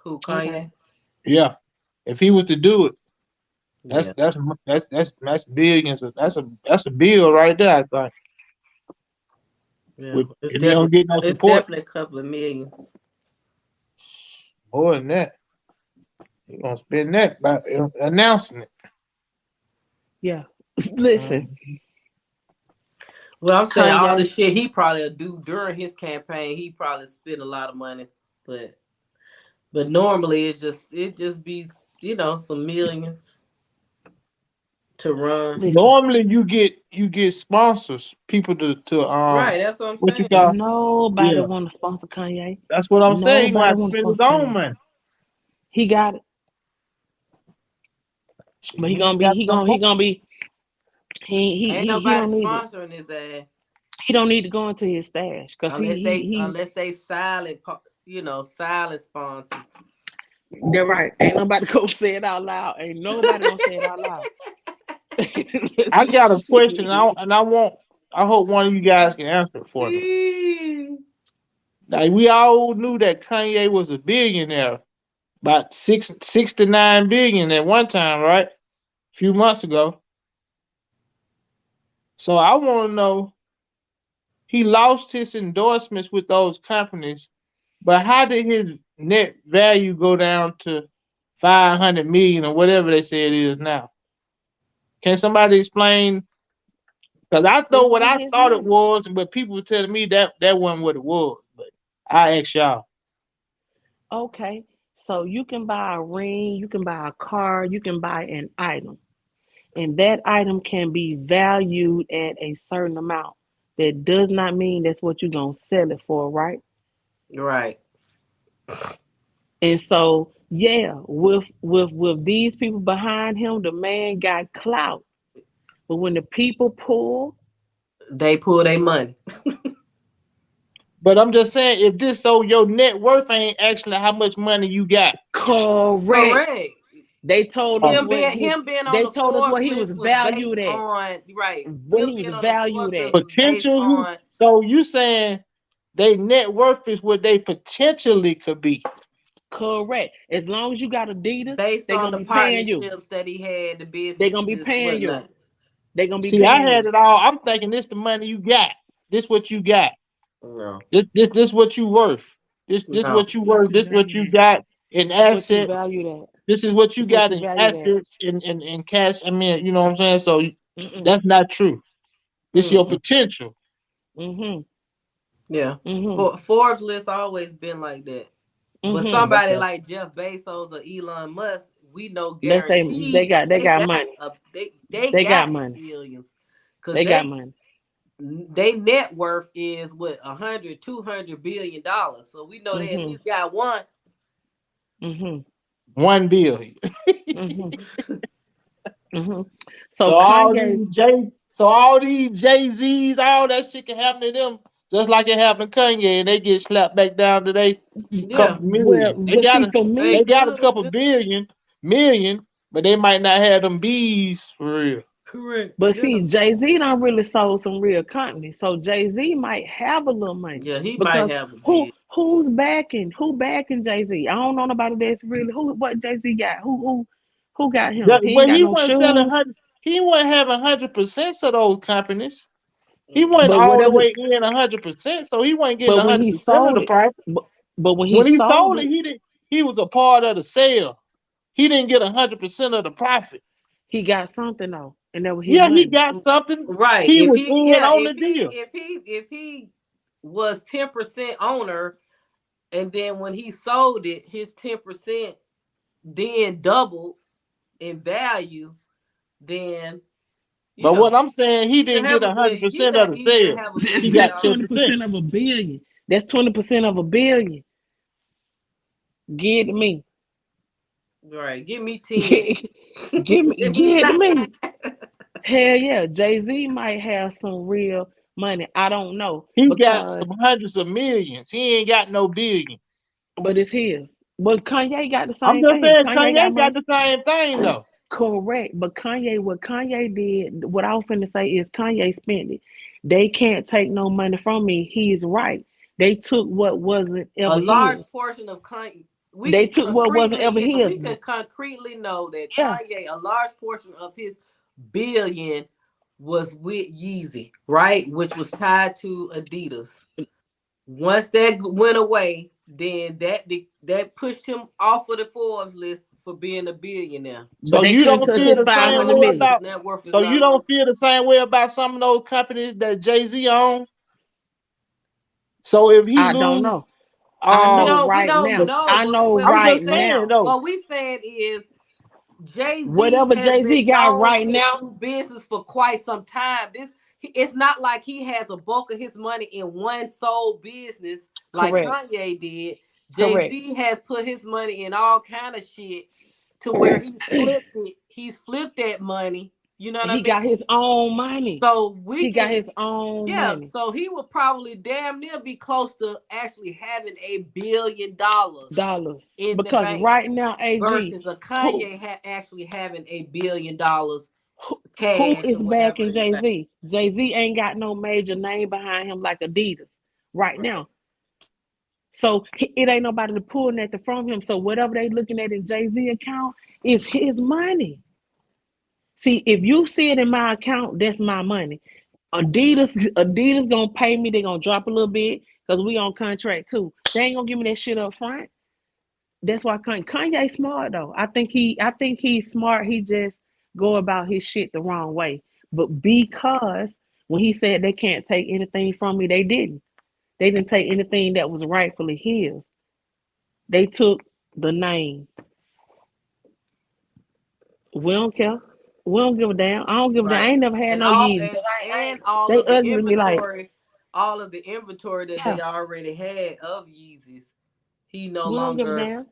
Who, okay. Kanye? Yeah. If he was to do it, that's Yeah. that's that's billions. That's a bill right there. I think. Yeah. With if he don't get no It's support, definitely a couple of millions. more than that, he gonna spend that by announcing it. Yeah. Listen, Mhm. Well, I'm saying all the Kanye. shit he probably do during his campaign, he probably spend a lot of money. But normally it just be some millions to run. Listen. Normally, you get sponsors, people to Right, that's what I'm what you saying. call Nobody yeah. want to sponsor Kanye. That's what I'm saying. He gonna Nobody have to want to spend his sponsor own Kanye. money. He got it, Shit, but he he gonna ain't be. got He no gonna. He more. gonna be. Ain't He nobody don't need it. sponsoring his ass He don't need to go into his stash because unless they silent, silent sponsors. they're right. Ain't nobody gonna say it out loud. Ain't nobody gonna say it out loud. I got a question, and Shit. I hope one of you guys can answer it for me. Now, we all knew that Kanye was a billionaire, about 69 billion at one time, right? A few months ago. So I want to know, he lost his endorsements with those companies, but how did his net value go down to 500 million or whatever they say it is now? Can somebody explain? Because I It know what wasn't I his thought it money. was, but people were telling me that wasn't what it was. But I ask y'all. Okay. So you can buy a ring, you can buy a car, you can buy an item. And that item can be valued at a certain amount. That does not mean that's what you're gonna sell it for, right? Right. And so, yeah, with these people behind him, the man got clout. But when the people pull, They pull their money. But I'm just saying, if this so your net worth ain't actually how much money you got. correct. Correct. They told us Um, what Him being on they the told us Forbes what he was list was valued based at. on right. What Him he was being on the valued Forbes at. list was based potential. on So you saying they net worth is what they potentially could be. Correct. As long as you got Adidas, based they're on gonna the be paying you. partnerships that he had, the They're gonna be businesses, paying you. whatnot. They're gonna be See, I paying had you. it all. I'm thinking this the money you got. This what you got. No, This what you worth. This no. what you What worth. you This what valued you at. got in It's what you assets. valued at. This is what you It's what got you in valued at. assets in cash. I mean, you know what I'm saying? So Mm-mm. that's not true. This your Mm-mm. potential. Mm-hmm. Yeah. Mm-hmm. Forbes list always been like that. But Mm-hmm. somebody Okay. like Jeff Bezos or Elon Musk, we know Let's say guaranteed they they got got money. they They got got money. billions. Cause They got money. they net worth is what 100, 200 billion dollars. So we know they at Mm-hmm. least got one. Mm-hmm. 1 billion. Mm-hmm. Mm-hmm. So So Kanye, all these Jay-Z's, all that shit can happen to them, just like it happened to Kanye, and they get slapped back down to they Yeah, couple million. They but got see a for they they me, got a could. couple million, but they might not have them bees for real. Correct. but Yeah. see, Jay-Z done really sold some real companies. So Jay-Z might have a little money. Yeah, he might Because have a bill. who backing Jay-Z? I don't know nobody that's really what Jay-Z got. Who got him? He ain't Well, got he no wasn't selling shoes. 100. He wasn't having 100% of those companies. He wasn't But all the whatever way in 100%, so he wasn't getting but when he 100% of sold the it, profit. but, but when he When he sold sold it, it, he did. He was a part of the sale. He didn't get 100% of the profit. He got something though, and that was his Yeah, he money. got something. Right. He If was he in yeah, on the deal. if he was 10% owner, and then when he sold it, his 10% then doubled in value, then But yeah, what I'm saying, he he could didn't get have a billion. He 100% of could the easily sale. have a He billion got That's dollars. 10%. 20% of a billion. That's 20% of a billion. Give it to me. Right. Give me 10. Give me, give it to me. Hell yeah, Jay-Z might have some real money. I don't know He got because, some hundreds of millions. He ain't got no billion. but it's his. But Kanye got the I'm same just thing. saying Kanye got Kanye got money. the same thing though. Correct. But Kanye, what Kanye did, what I was finna say is Kanye spent it. They can't take no money from me. He's right. They took what wasn't A ever large his. portion of Kanye, They took what wasn't ever his. we can concretely know that Yeah, Kanye, a large portion of his billion was with Yeezy, right? Which was tied to Adidas. Once that went away, then that pushed him off of the Forbes list for being a billionaire. but So they you couldn't don't touch feel his the five same hundred way million. His about net worth is so no you don't longer. feel the same way about some of those companies that Jay-Z owns. So if he I don't lose know. I know We right don't the, now. know, I but know I'm right just saying now. though. what we saying is Jay-Z Whatever has Jay Z been got known right to now, do business for quite some time. It's not like he has a bulk of his money in one sole business like correct, Kanye did. correct, Jay-Z has put his money in all kind of shit to where correct. he's flipped it. He's flipped that money. You know what I He got mean? his own money. So we He got can, his own yeah. money. So he would probably damn near be close to actually having $1 billion Dollars. in the Because bank right now, AG, versus a who Kanye actually having $1 billion who cash is or whatever backing in the Jay bank. Z? Jay Z ain't got no major name behind him like Adidas right Right. now. So it ain't nobody to pull nothing from him. So whatever they looking at in Jay Z account is his money. See, if you see it in my account, that's my money. Adidas gonna pay me. They gonna drop a little bit because we on contract too. They ain't gonna give me that shit up front. That's why Kanye smart though. I think he's smart. He just go about his shit the wrong way. But because when he said they can't take anything from me, they didn't. They didn't take anything that was rightfully his. They took the name. We don't care. We don't give a damn. I don't give a damn. I Right. ain't never had And no all Yeezy and because and all they of the ugly to me like, inventory, all of the inventory that yeah, they already had of Yeezys, he no we don't give a longer damn.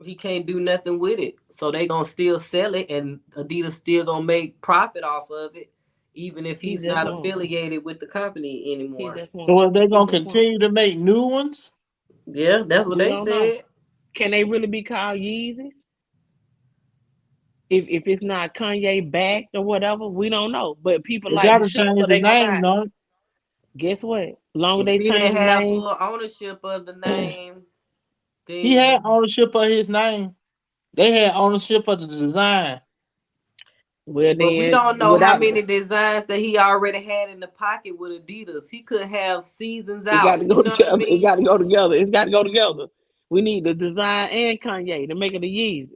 he can't do nothing with it. So they gonna still sell it, and Adidas still gonna make profit off of it, even if He he's just not won't. affiliated with the company He anymore. just won't. So if they He gonna just won't. continue to make new ones, Yeah, that's what We they don't know. said. Can they really be called Yeezys? If it's not Kanye backed or whatever, we don't know. But people they like the gotta show, change so the they gonna buy name, it. no? Guess what? Long as If they he change didn't the have name, full ownership of the name, He had then ownership of his name. They had ownership of the design. well but we then don't know how without many designs that he already had in the pocket with Adidas. He could have seasons it got out. to You go know what I together. It mean? got to go together. It's got to go together. We need the design and Kanye to make it a Yeezy.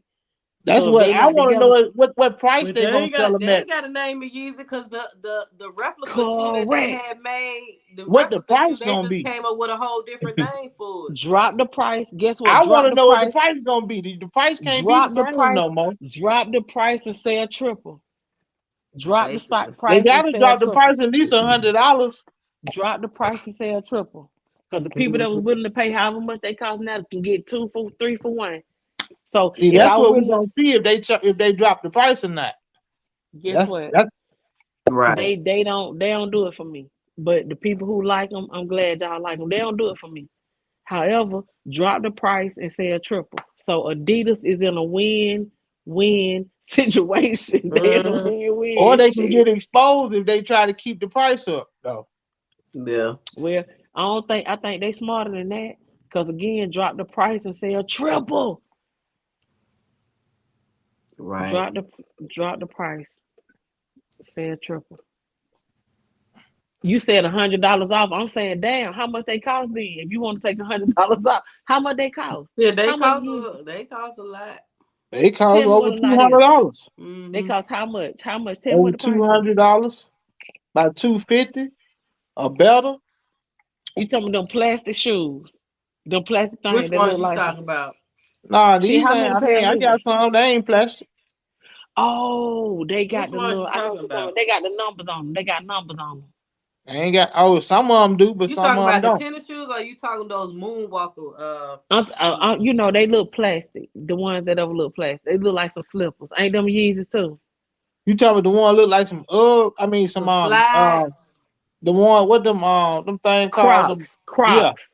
That's So if what they I not want to together, know is what price But they gonna sell they them at. ain't got a name of Yeezy because the replica shoe that they correct. had made, the What the replica shoe, price they gonna just be? came up with a whole different name for it. Drop the price. Guess what? I want Drop to the know what the price. price gonna be. The price can't be the Drop the same price. no more. Drop the price and sell triple. Drop the Basically. They price and gotta sell drop the triple. price at least $100. Drop the price and sell triple. Because the people that was willing to pay however much they cost now can get two for three for one. So See, if that's I was what we willing, gonna see if they drop the price or not. guess That's what? that's Right. They don't do it for me. But the people who like them, I'm glad y'all like them. They don't do it for me. However, drop the price and sell triple. So Adidas is in a win-win situation. They in a Mm, or win-win they can shit. get exposed if they try to keep the price up though. yeah. Well, I think they smarter than that. Cause again, drop the price and sell triple. Right. Drop the drop the price, sell triple. You said $100 off. I'm saying, damn, how much they cost then? If you want to take $100 off, how much they cost? Yeah, How much you they cost a lot. They cost Tell me what over a two lot hundred is. dollars. They Mm-hmm. cost how much? How much? Tell me Over what the two price is. hundred dollars. About 250 or better. You tell me them plastic shoes, them plastic things Which that ones look you like talking some. about? Nah, Shit, these how ain't. many I mean, pairs I is it? got some. They ain't plastic. Oh, they got Which the ones little. you I know talking what you're talking about? about. They got the numbers on them. They got numbers on them. They ain't got. Oh, some of them do, but You some talking of them about the don't. tennis shoes, or you talking those moonwalker shoes? You know they look plastic. The ones that ever look plastic. They look like some slippers. Ain't them Yeezys too? You tell me the one look like some. I mean some. Some slides. The one what them thing called them. Crocs. Yeah, Crocs.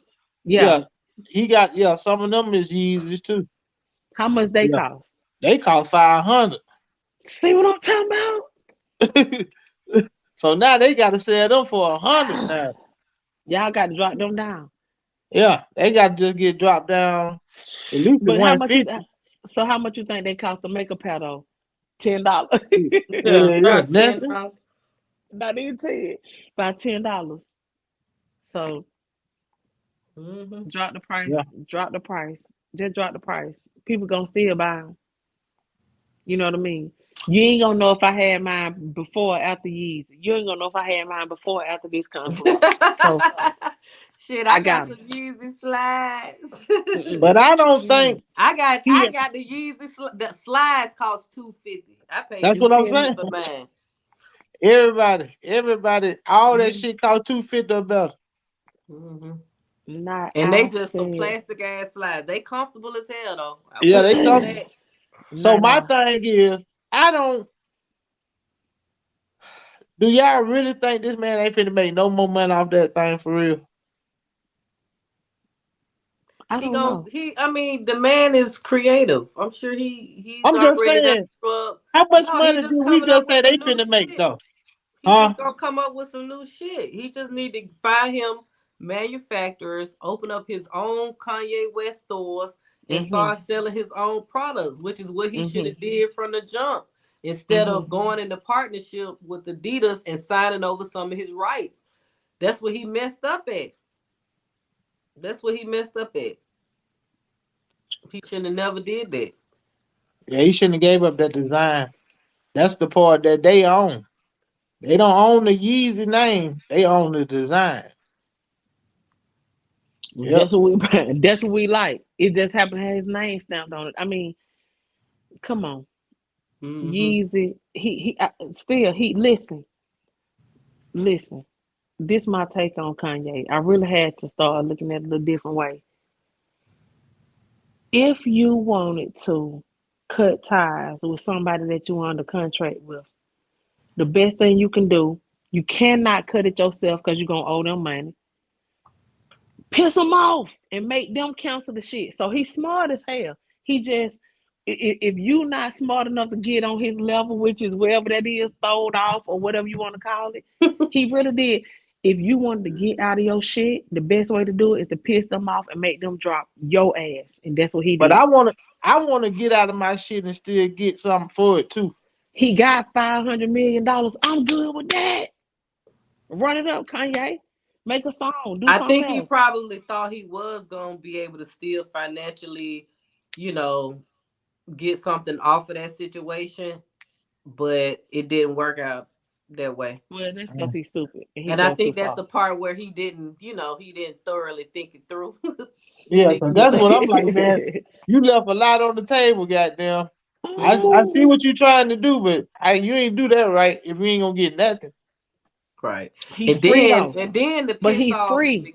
Yeah. yeah. He got some of them is Yeezys too. How much they Yeah, cost? they cost 500. See what I'm talking So now they got to sell them for 100 about? now. Y'all got to drop them down. Yeah, they got to just get dropped down at least to But how much you? 150. So how much you think they cost to make a pair though? $10. Yeah, Yeah, about ten nothing. dollars. Not even 10. About $10. So Mm-hmm. drop the price. Yeah, Drop the price. Just drop the price. People gonna still buy them. You know what I mean? You ain't gonna know if I had mine before or after Yeezy. You ain't gonna know if I had mine before or after this concert. So Shit, I I got got some them. Yeezy slides. Mm-mm. but I don't Mm. think I got he. I got the Yeezy the slides cost $250. I paid That's what I'm $250 saying. for mine. Everybody, all that Mm. shit cost 250 or better. Hmm. Not And they I just some said. plastic ass slides. They comfortable as hell though. I Yeah, will they give you come. that. So Not my I. thing is, I don't. Do y'all really think this man ain't finna make no more money off that thing for real? I He don't gon' know. he I mean the man is creative. I'm sure he's I'm just already done saying, up. how much No, he money just do we coming up just with say they some new finna make shit. though? He Huh? just gonna come up with some new shit. He just need to find him manufacturers, open up his own Kanye West stores, and Mhm. start selling his own products, which is what he should Mhm. have did from the jump. Instead Mhm. of going into partnership with Adidas and signing over some of his rights. That's what he messed up at. That's what he messed up at. He shouldn't have never did that. Yeah, he shouldn't have gave up that design. That's the part that they own. They don't own the Yeezy name. They own the design. Yep. That's what we. That's what we like. It just happened to have his name stamped on it. I mean, come on, Mm-hmm. Yeezy. Still he listen. This my take on Kanye. I really had to start looking at it a different way. If you wanted to cut ties with somebody that you under contract with, the best thing you can do, you cannot cut it yourself because you're gonna owe them money. Piss them off and make them cancel the shit. So he's smart as hell. He just if you not smart enough to get on his level, which is wherever that is, throwed off or whatever you want to call it, he really did. If you wanted to get out of your shit, the best way to do it is to piss them off and make them drop your ass, and that's what he But did. I wanna get out of my shit and still get something for it too. He got $500 million. I'm good with that. Run it up, Kanye. Make a song. Do I something think he else. probably thought he was gonna be able to still financially, you know, get something off of that situation, but it didn't work out that way. Well, that's because Mm. he's stupid and he And I goes too think that's far. the part where he didn't thoroughly think it through. Yeah, think because it that's Yeah. what I'm like, man. You left a lot on the table, goddamn. I hmm see Ooh. what you trying to do, but you ain't do that right if you ain't gonna get nothing. Right. He free though. And then But he free.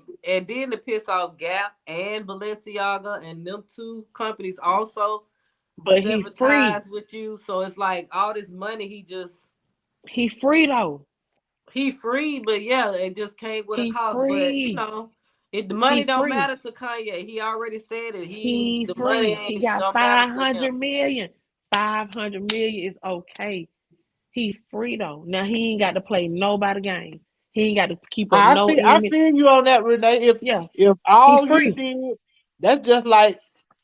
the piss off Gap and Balenciaga and them two companies also But he sever free. ties with you. So it's like all this money He free though. he free, but yeah, it just came with a He cost. But free. the He money don't free. matter to Kanye. He already said it. He The money free. He ain't got don't matter five to him. hundred million. 500 million is okay. He free though. Now he ain't got to play nobody game. He ain't got to keep up no I image. feel you on that, Renee. Yeah. If He all he free. did, that's just like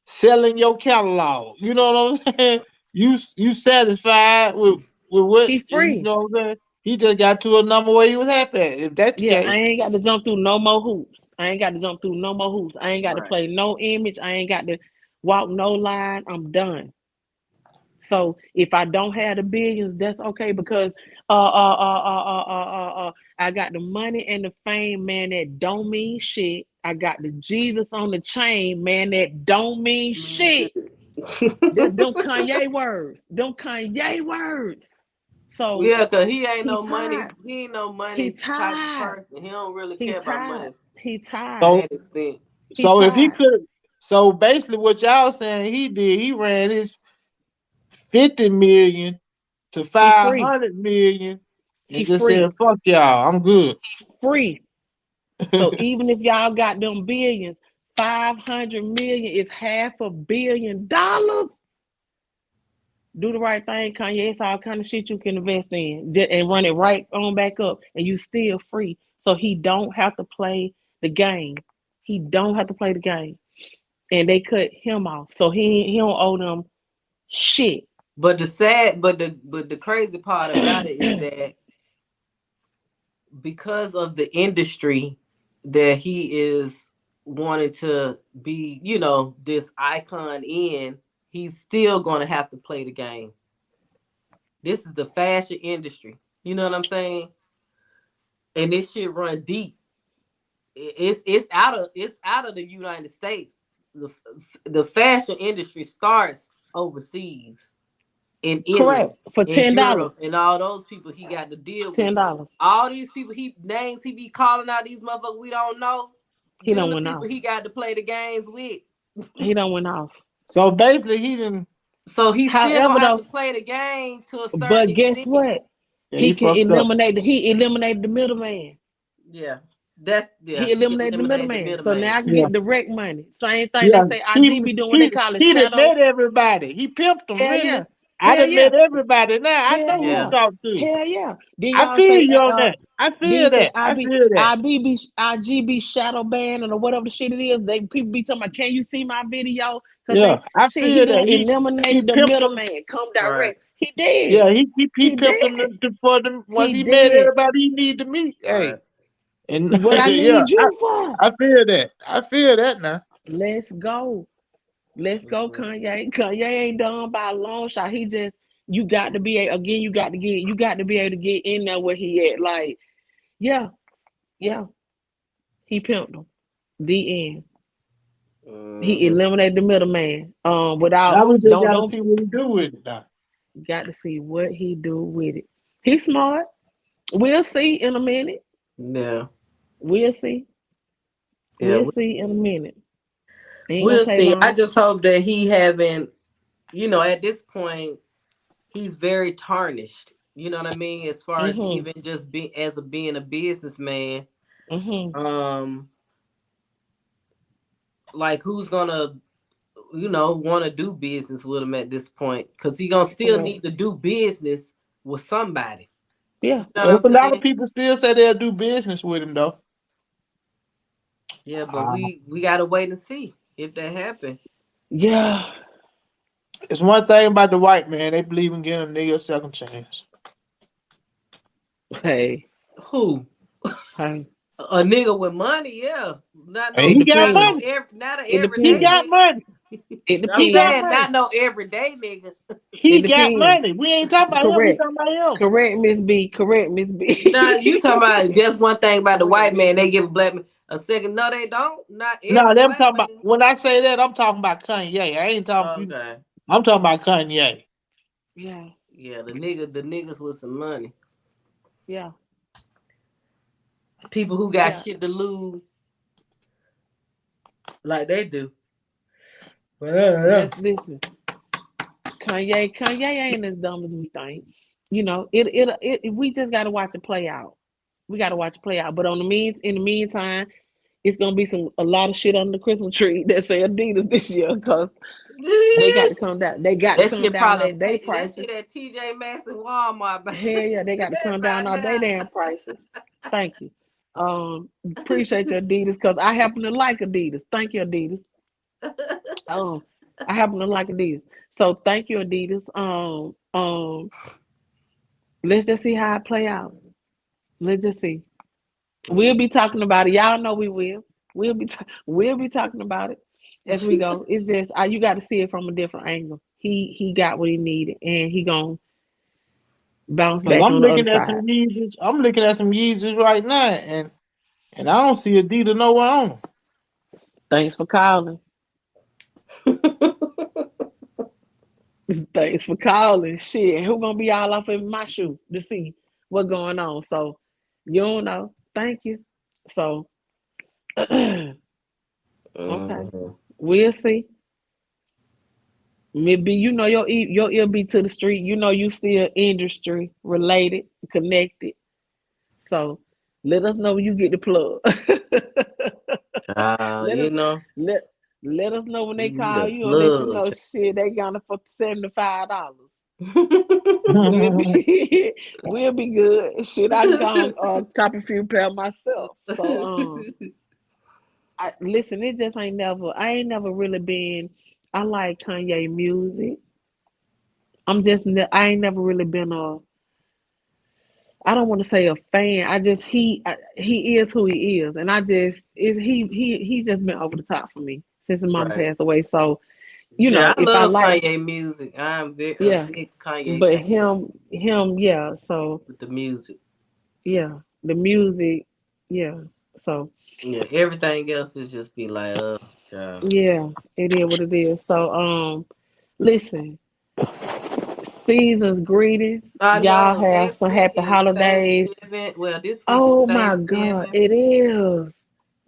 selling your catalog. You know what I'm saying? You satisfied with what He you free. know what I'm saying? He just got to a number where he was happy at. If that's the Yeah, case, I ain't got to jump through no more hoops. I ain't got to jump through no more hoops. I ain't got to Right. play no image. I ain't got to walk no line. I'm done. So if I don't have the billions, that's okay because I got the money and the fame, man. That don't mean shit. I got the Jesus on the chain, man. That don't mean Man, shit. Them Kanye words. Them Kanye words. So yeah, cause he ain't he no money. tired. He ain't no He money type of tired. person. He don't really He care about tired. money He to tired. So that extent. He so if he tired. could, so basically what y'all saying he did, he ran his 50 million to He free. 500 million He and just said, free. "Fuck y'all, I'm good." Free. So even if y'all got them billions, 500 million is $500 million. Do the right thing, Kanye. It's all kind of shit you can invest in and run it right on back up, and you still free. So he don't have to play the game. He don't have to play the game, and they cut him off. So he don't owe them shit. But the crazy part about it is that because of the industry that he is wanting to be, this icon in, he's still going to have to play the game. This is the fashion industry. You know what I'm saying? And this shit run deep. It's out of the United States. The fashion industry starts overseas in Italy, Correct for in $10. Europe, and all those people he got to deal with. $10. All these people he be calling out, these motherfuckers we don't know. He Them don't the went people off. he got to play the games with. He don't went off. So basically he didn't. So he's still However, gonna have to though, play the game to a certain but guess extent. what? Yeah, he fucked up. He eliminated the middleman. Yeah, He he eliminated the eliminated the middleman. So middleman. now I can Yeah, get direct money. Same thing they yeah. say He IG be doing what they he call a he done shadow. met everybody. He pimped them Hell really. yeah. I Hell done yeah. met everybody. Now I Hell know who to yeah. Yeah, talk to. Hell yeah. Then I y'all feel say you on that. I then feel you say that. I feel that. IG be shadow banning or whatever the shit it is. They people be talking about, can you see my video? Because Yeah, they I shit, he feel done that. He eliminated the pimped them. middleman. Come right. direct. He did. Yeah, he He pimped them did. for them once He he met did. everybody he need to meet. Right. Hey, and What I yeah, need you for? I feel that. I feel that now. Let's go. Let's go, Mhm. Kanye. Kanye ain't done by a long shot. He just you got to be again. You got to be able to get in there where he at. Like yeah, yeah. He pimped him. The end. He Mhm. eliminated the middleman. Without Now we just gotta don't see what he do with it now. got to see what he do with it. He's smart. We'll see in a minute. Yeah, We'll see. yeah. We'll see in a minute. Ain't gonna We'll take see. I long. just hope that he haven't. At this point, he's very tarnished. You know what I mean? As far as Mhm. even just being a businessman, Mhm. um, like who's gonna want to do business with him at this point? Because he gonna still Correct. need to do business with somebody. Yeah. You know what I'm There's a lot of saying? people still say they'll do business with him though. Yeah, but Uh, we gotta wait and see if that happen. Yeah. it's one thing about the white man, they believe in giving a nigga a second chance. Hey. Who? Hey. A nigga with money? Yeah, not And no, It he got not no, depends. money. not an It He everyday depends. got nigga. money. It I'm He depends. got saying money. not no everyday nigga. It He got depends. money. We ain't talking about him, we Correct. talking about him. Correct, Miss B. Correct, Miss Now you talking about B. just one thing about the Correct, white Miss man, they B. give a black man a second. No, they don't. Not No, every them black talking about man. when I say that, I'm talking about Kanye. I ain't talking Okay. I'm talking about Kanye. Yeah. Yeah, the niggas with some money. Yeah. People who got Yeah. shit to lose like they do. Yeah. Listen. Kanye ain't as dumb as we think. We just gotta watch it play out. We gotta watch it play out. But in the meantime, it's gonna be a lot of shit under the Christmas tree that say Adidas this year because they got to come down. They got to That come shit down probably off their that prices. shit at TJ Maxx and Walmart by, Hell yeah, they got to come down by off their now. damn prices. Thank you. Appreciate your Adidas because I happen to like Adidas. Thank you, Adidas. Um, I happen to like Adidas. So thank you, Adidas. Let's just see how it play out. Let's just see. We'll be talking about it. Y'all know we will. We'll be talking about it as we go. It's just you got to see it from a different angle. he got what he needed, and he gonna bounce Cause back I'm on the other looking at some side. Yeezys. I'm looking at some Yeezys right now, and I don't see Adidas nowhere on 'em. Thanks for calling. Thanks for calling. Shit, who gonna be all off in my shoe to see what's going on? So you don't know. Thank you. So okay, Mhm. we'll see. Maybe you know your ear be to the street. You know you still industry related, connected. So let us know when you get the plug. let You us know, let let us know when they you call the you and let you plug. know shit they got it for $75. We'll Child. be we'll be good. Shit, I can go cop a few pair myself. So I listen. It just ain't never. I ain't never really been. I like Kanye music. I ain't never really been a. I don't want to say a fan. I just he is who he is, and I just is he just been over the top for me since his mom Right. passed away. So Yeah, I if I love like, Kanye music. I'm a yeah, big Kanye but fan him, yeah. So with the music. yeah, the music, yeah. So Yeah, everything else is just be like, child. yeah, it is what it is. So listen, season's greetings. I Y'all know have next some week happy is holidays. Thanksgiving. Well, this week is Oh my God, Thanksgiving. it is.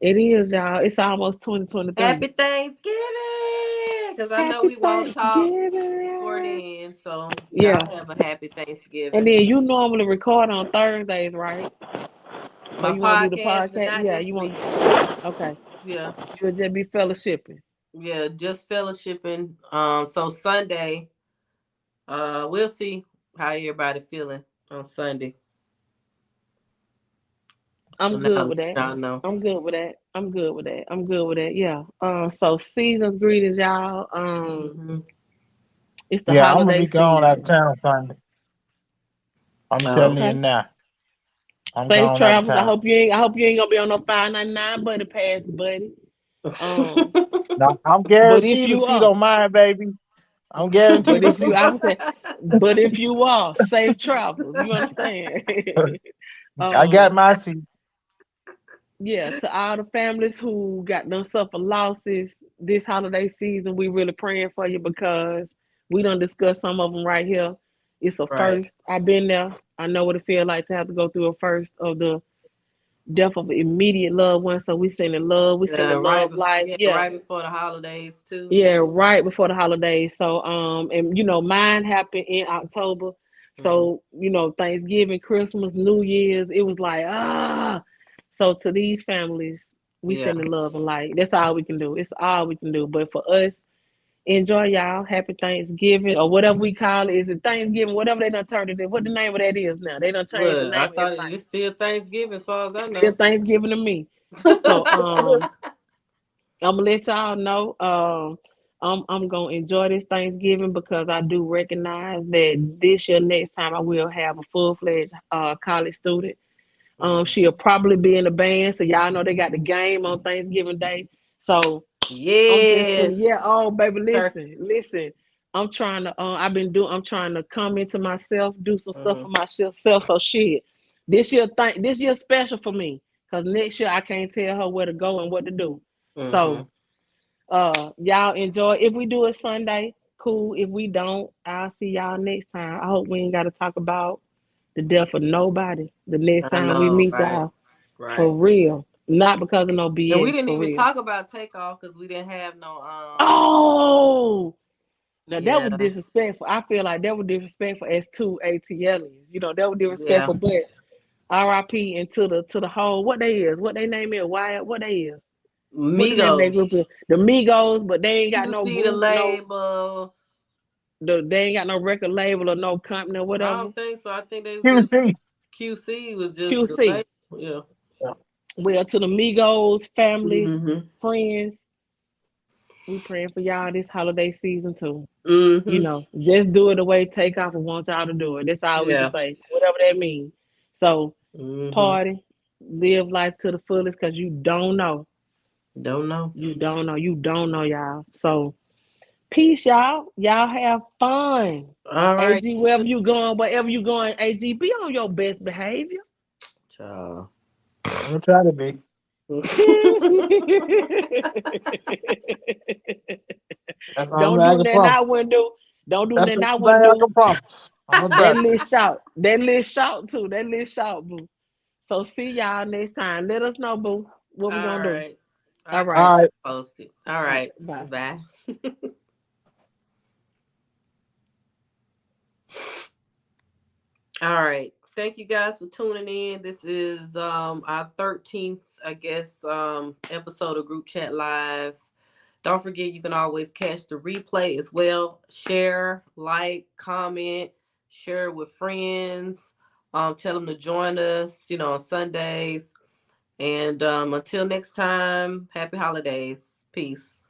It is, y'all. It's almost 2023. Happy Thanksgiving! Because I know Happy we won't talk before Thanksgiving. then. So Yeah. y'all have a happy And Thanksgiving. then you normally record on Thursdays, right? So My you want to do the podcast, but podcast? not Yeah, this you want. week. Okay. Yeah. You'll just be fellowshipping. Yeah, just fellowshipping. So Sunday, we'll see how everybody feeling on Sunday. So I'm good now with that. y'all know. I'm good with that. I'm good with that. I'm good with that. Yeah. So season's greetings, y'all. Hmm. It's the Yeah, I'm gonna holiday be gone out of season. town Sunday. I'm telling you Okay. now. I'm Safe gone out of travels. town. I hope you ain't gonna be on no 599 buddy pass, buddy. Um, Now I'm but if guaranteed a you seat are, on mine, baby. I'm but guaranteed a if you seat. I would say, but if you are, safe travels. You understand? I got um, my seat. yeah, to all the families who got done suffer losses this holiday season, we really praying for you because we done discussed some of them right here. It's a Right. first. I've been there. I know what it feels like to have to go through a first of the death of an immediate loved one. So we sending love. We Yeah, sending love life. yeah, Yeah. right before the holidays too. Yeah, right before the holidays. So and mine happened in October. Hmm. So, Thanksgiving, Christmas, New Year's, it was like, ah. So to these families, we Yeah. sending love and light. That's all we can do. It's all we can do. But for us, enjoy y'all. Happy Thanksgiving or whatever we call it. Is it Thanksgiving? Whatever they done turned it in. What the name of that is now? They done changed the Well, I name of thought everything. it's still Thanksgiving as far as I It's still know. Thanksgiving to me. So I'm gonna let y'all know. I'm gonna enjoy this Thanksgiving because I do recognize that this year, next time, I will have a full fledged college student. She'll Mhm. probably be in the band, so y'all know they got the game on Thanksgiving Day. So I'm just yeah. Yes. Oh, baby, Turkey. listen. I'm trying to. I'm trying to come into myself, do some stuff Hmm. for myself. So shit, this year special for me because next year I can't tell her where to go and what to do. Hmm. So y'all enjoy. If we do it Sunday, cool. If we don't, I'll see y'all next time. I hope we ain't got to talk about the death of nobody the next I time we know, meet right? y'all. For Right. real. Not because of no And we BS, didn't for even real. talk about takeoff because we didn't have no Oh, now that was yeah. disrespectful. I feel like that was disrespectful as two ATLians. That was Yeah. disrespectful. But RIP and to the whole what they is, what they name is, why what they is, what the name of their Migos. group is, the Migos, but they ain't got You no see the group, no label. they ain't got no record label or no company or I whatever. don't think so. I think they was just QC. QC was just the QC. label. Yeah. Well, to the Migos, family, Hmm. friends, we praying for y'all this holiday season too. Hmm. Just do it the way Takeoff and want y'all to do it. That's all we can Yeah. say, whatever that means. So, Hmm. party, live life to the fullest because you don't know. Don't know. You don't know. You don't know, y'all. So, Peace, y'all. Y'all have fun. All right. AG, wherever you going, AG, be on your best behavior. Ciao. I'm gonna try to be. That's all Don't I do can nothing promise. I wouldn't do. Don't do That's nothing the I only wouldn't thing I do. can promise. I'm gonna try. That little shout. That little shout too. That little shout, boo. So see y'all next time. Let us know, boo. What we All gonna do. right. All I'll right. keep All you right. posted. All All right. right. Bye. Bye. All right. Thank you guys for tuning in. This is our 13th, I guess, episode of Group Chat Live. Don't forget you can always catch the replay as well. Share, like, comment, share with friends. Tell them to join us, on Sundays. And until next time, happy holidays. Peace.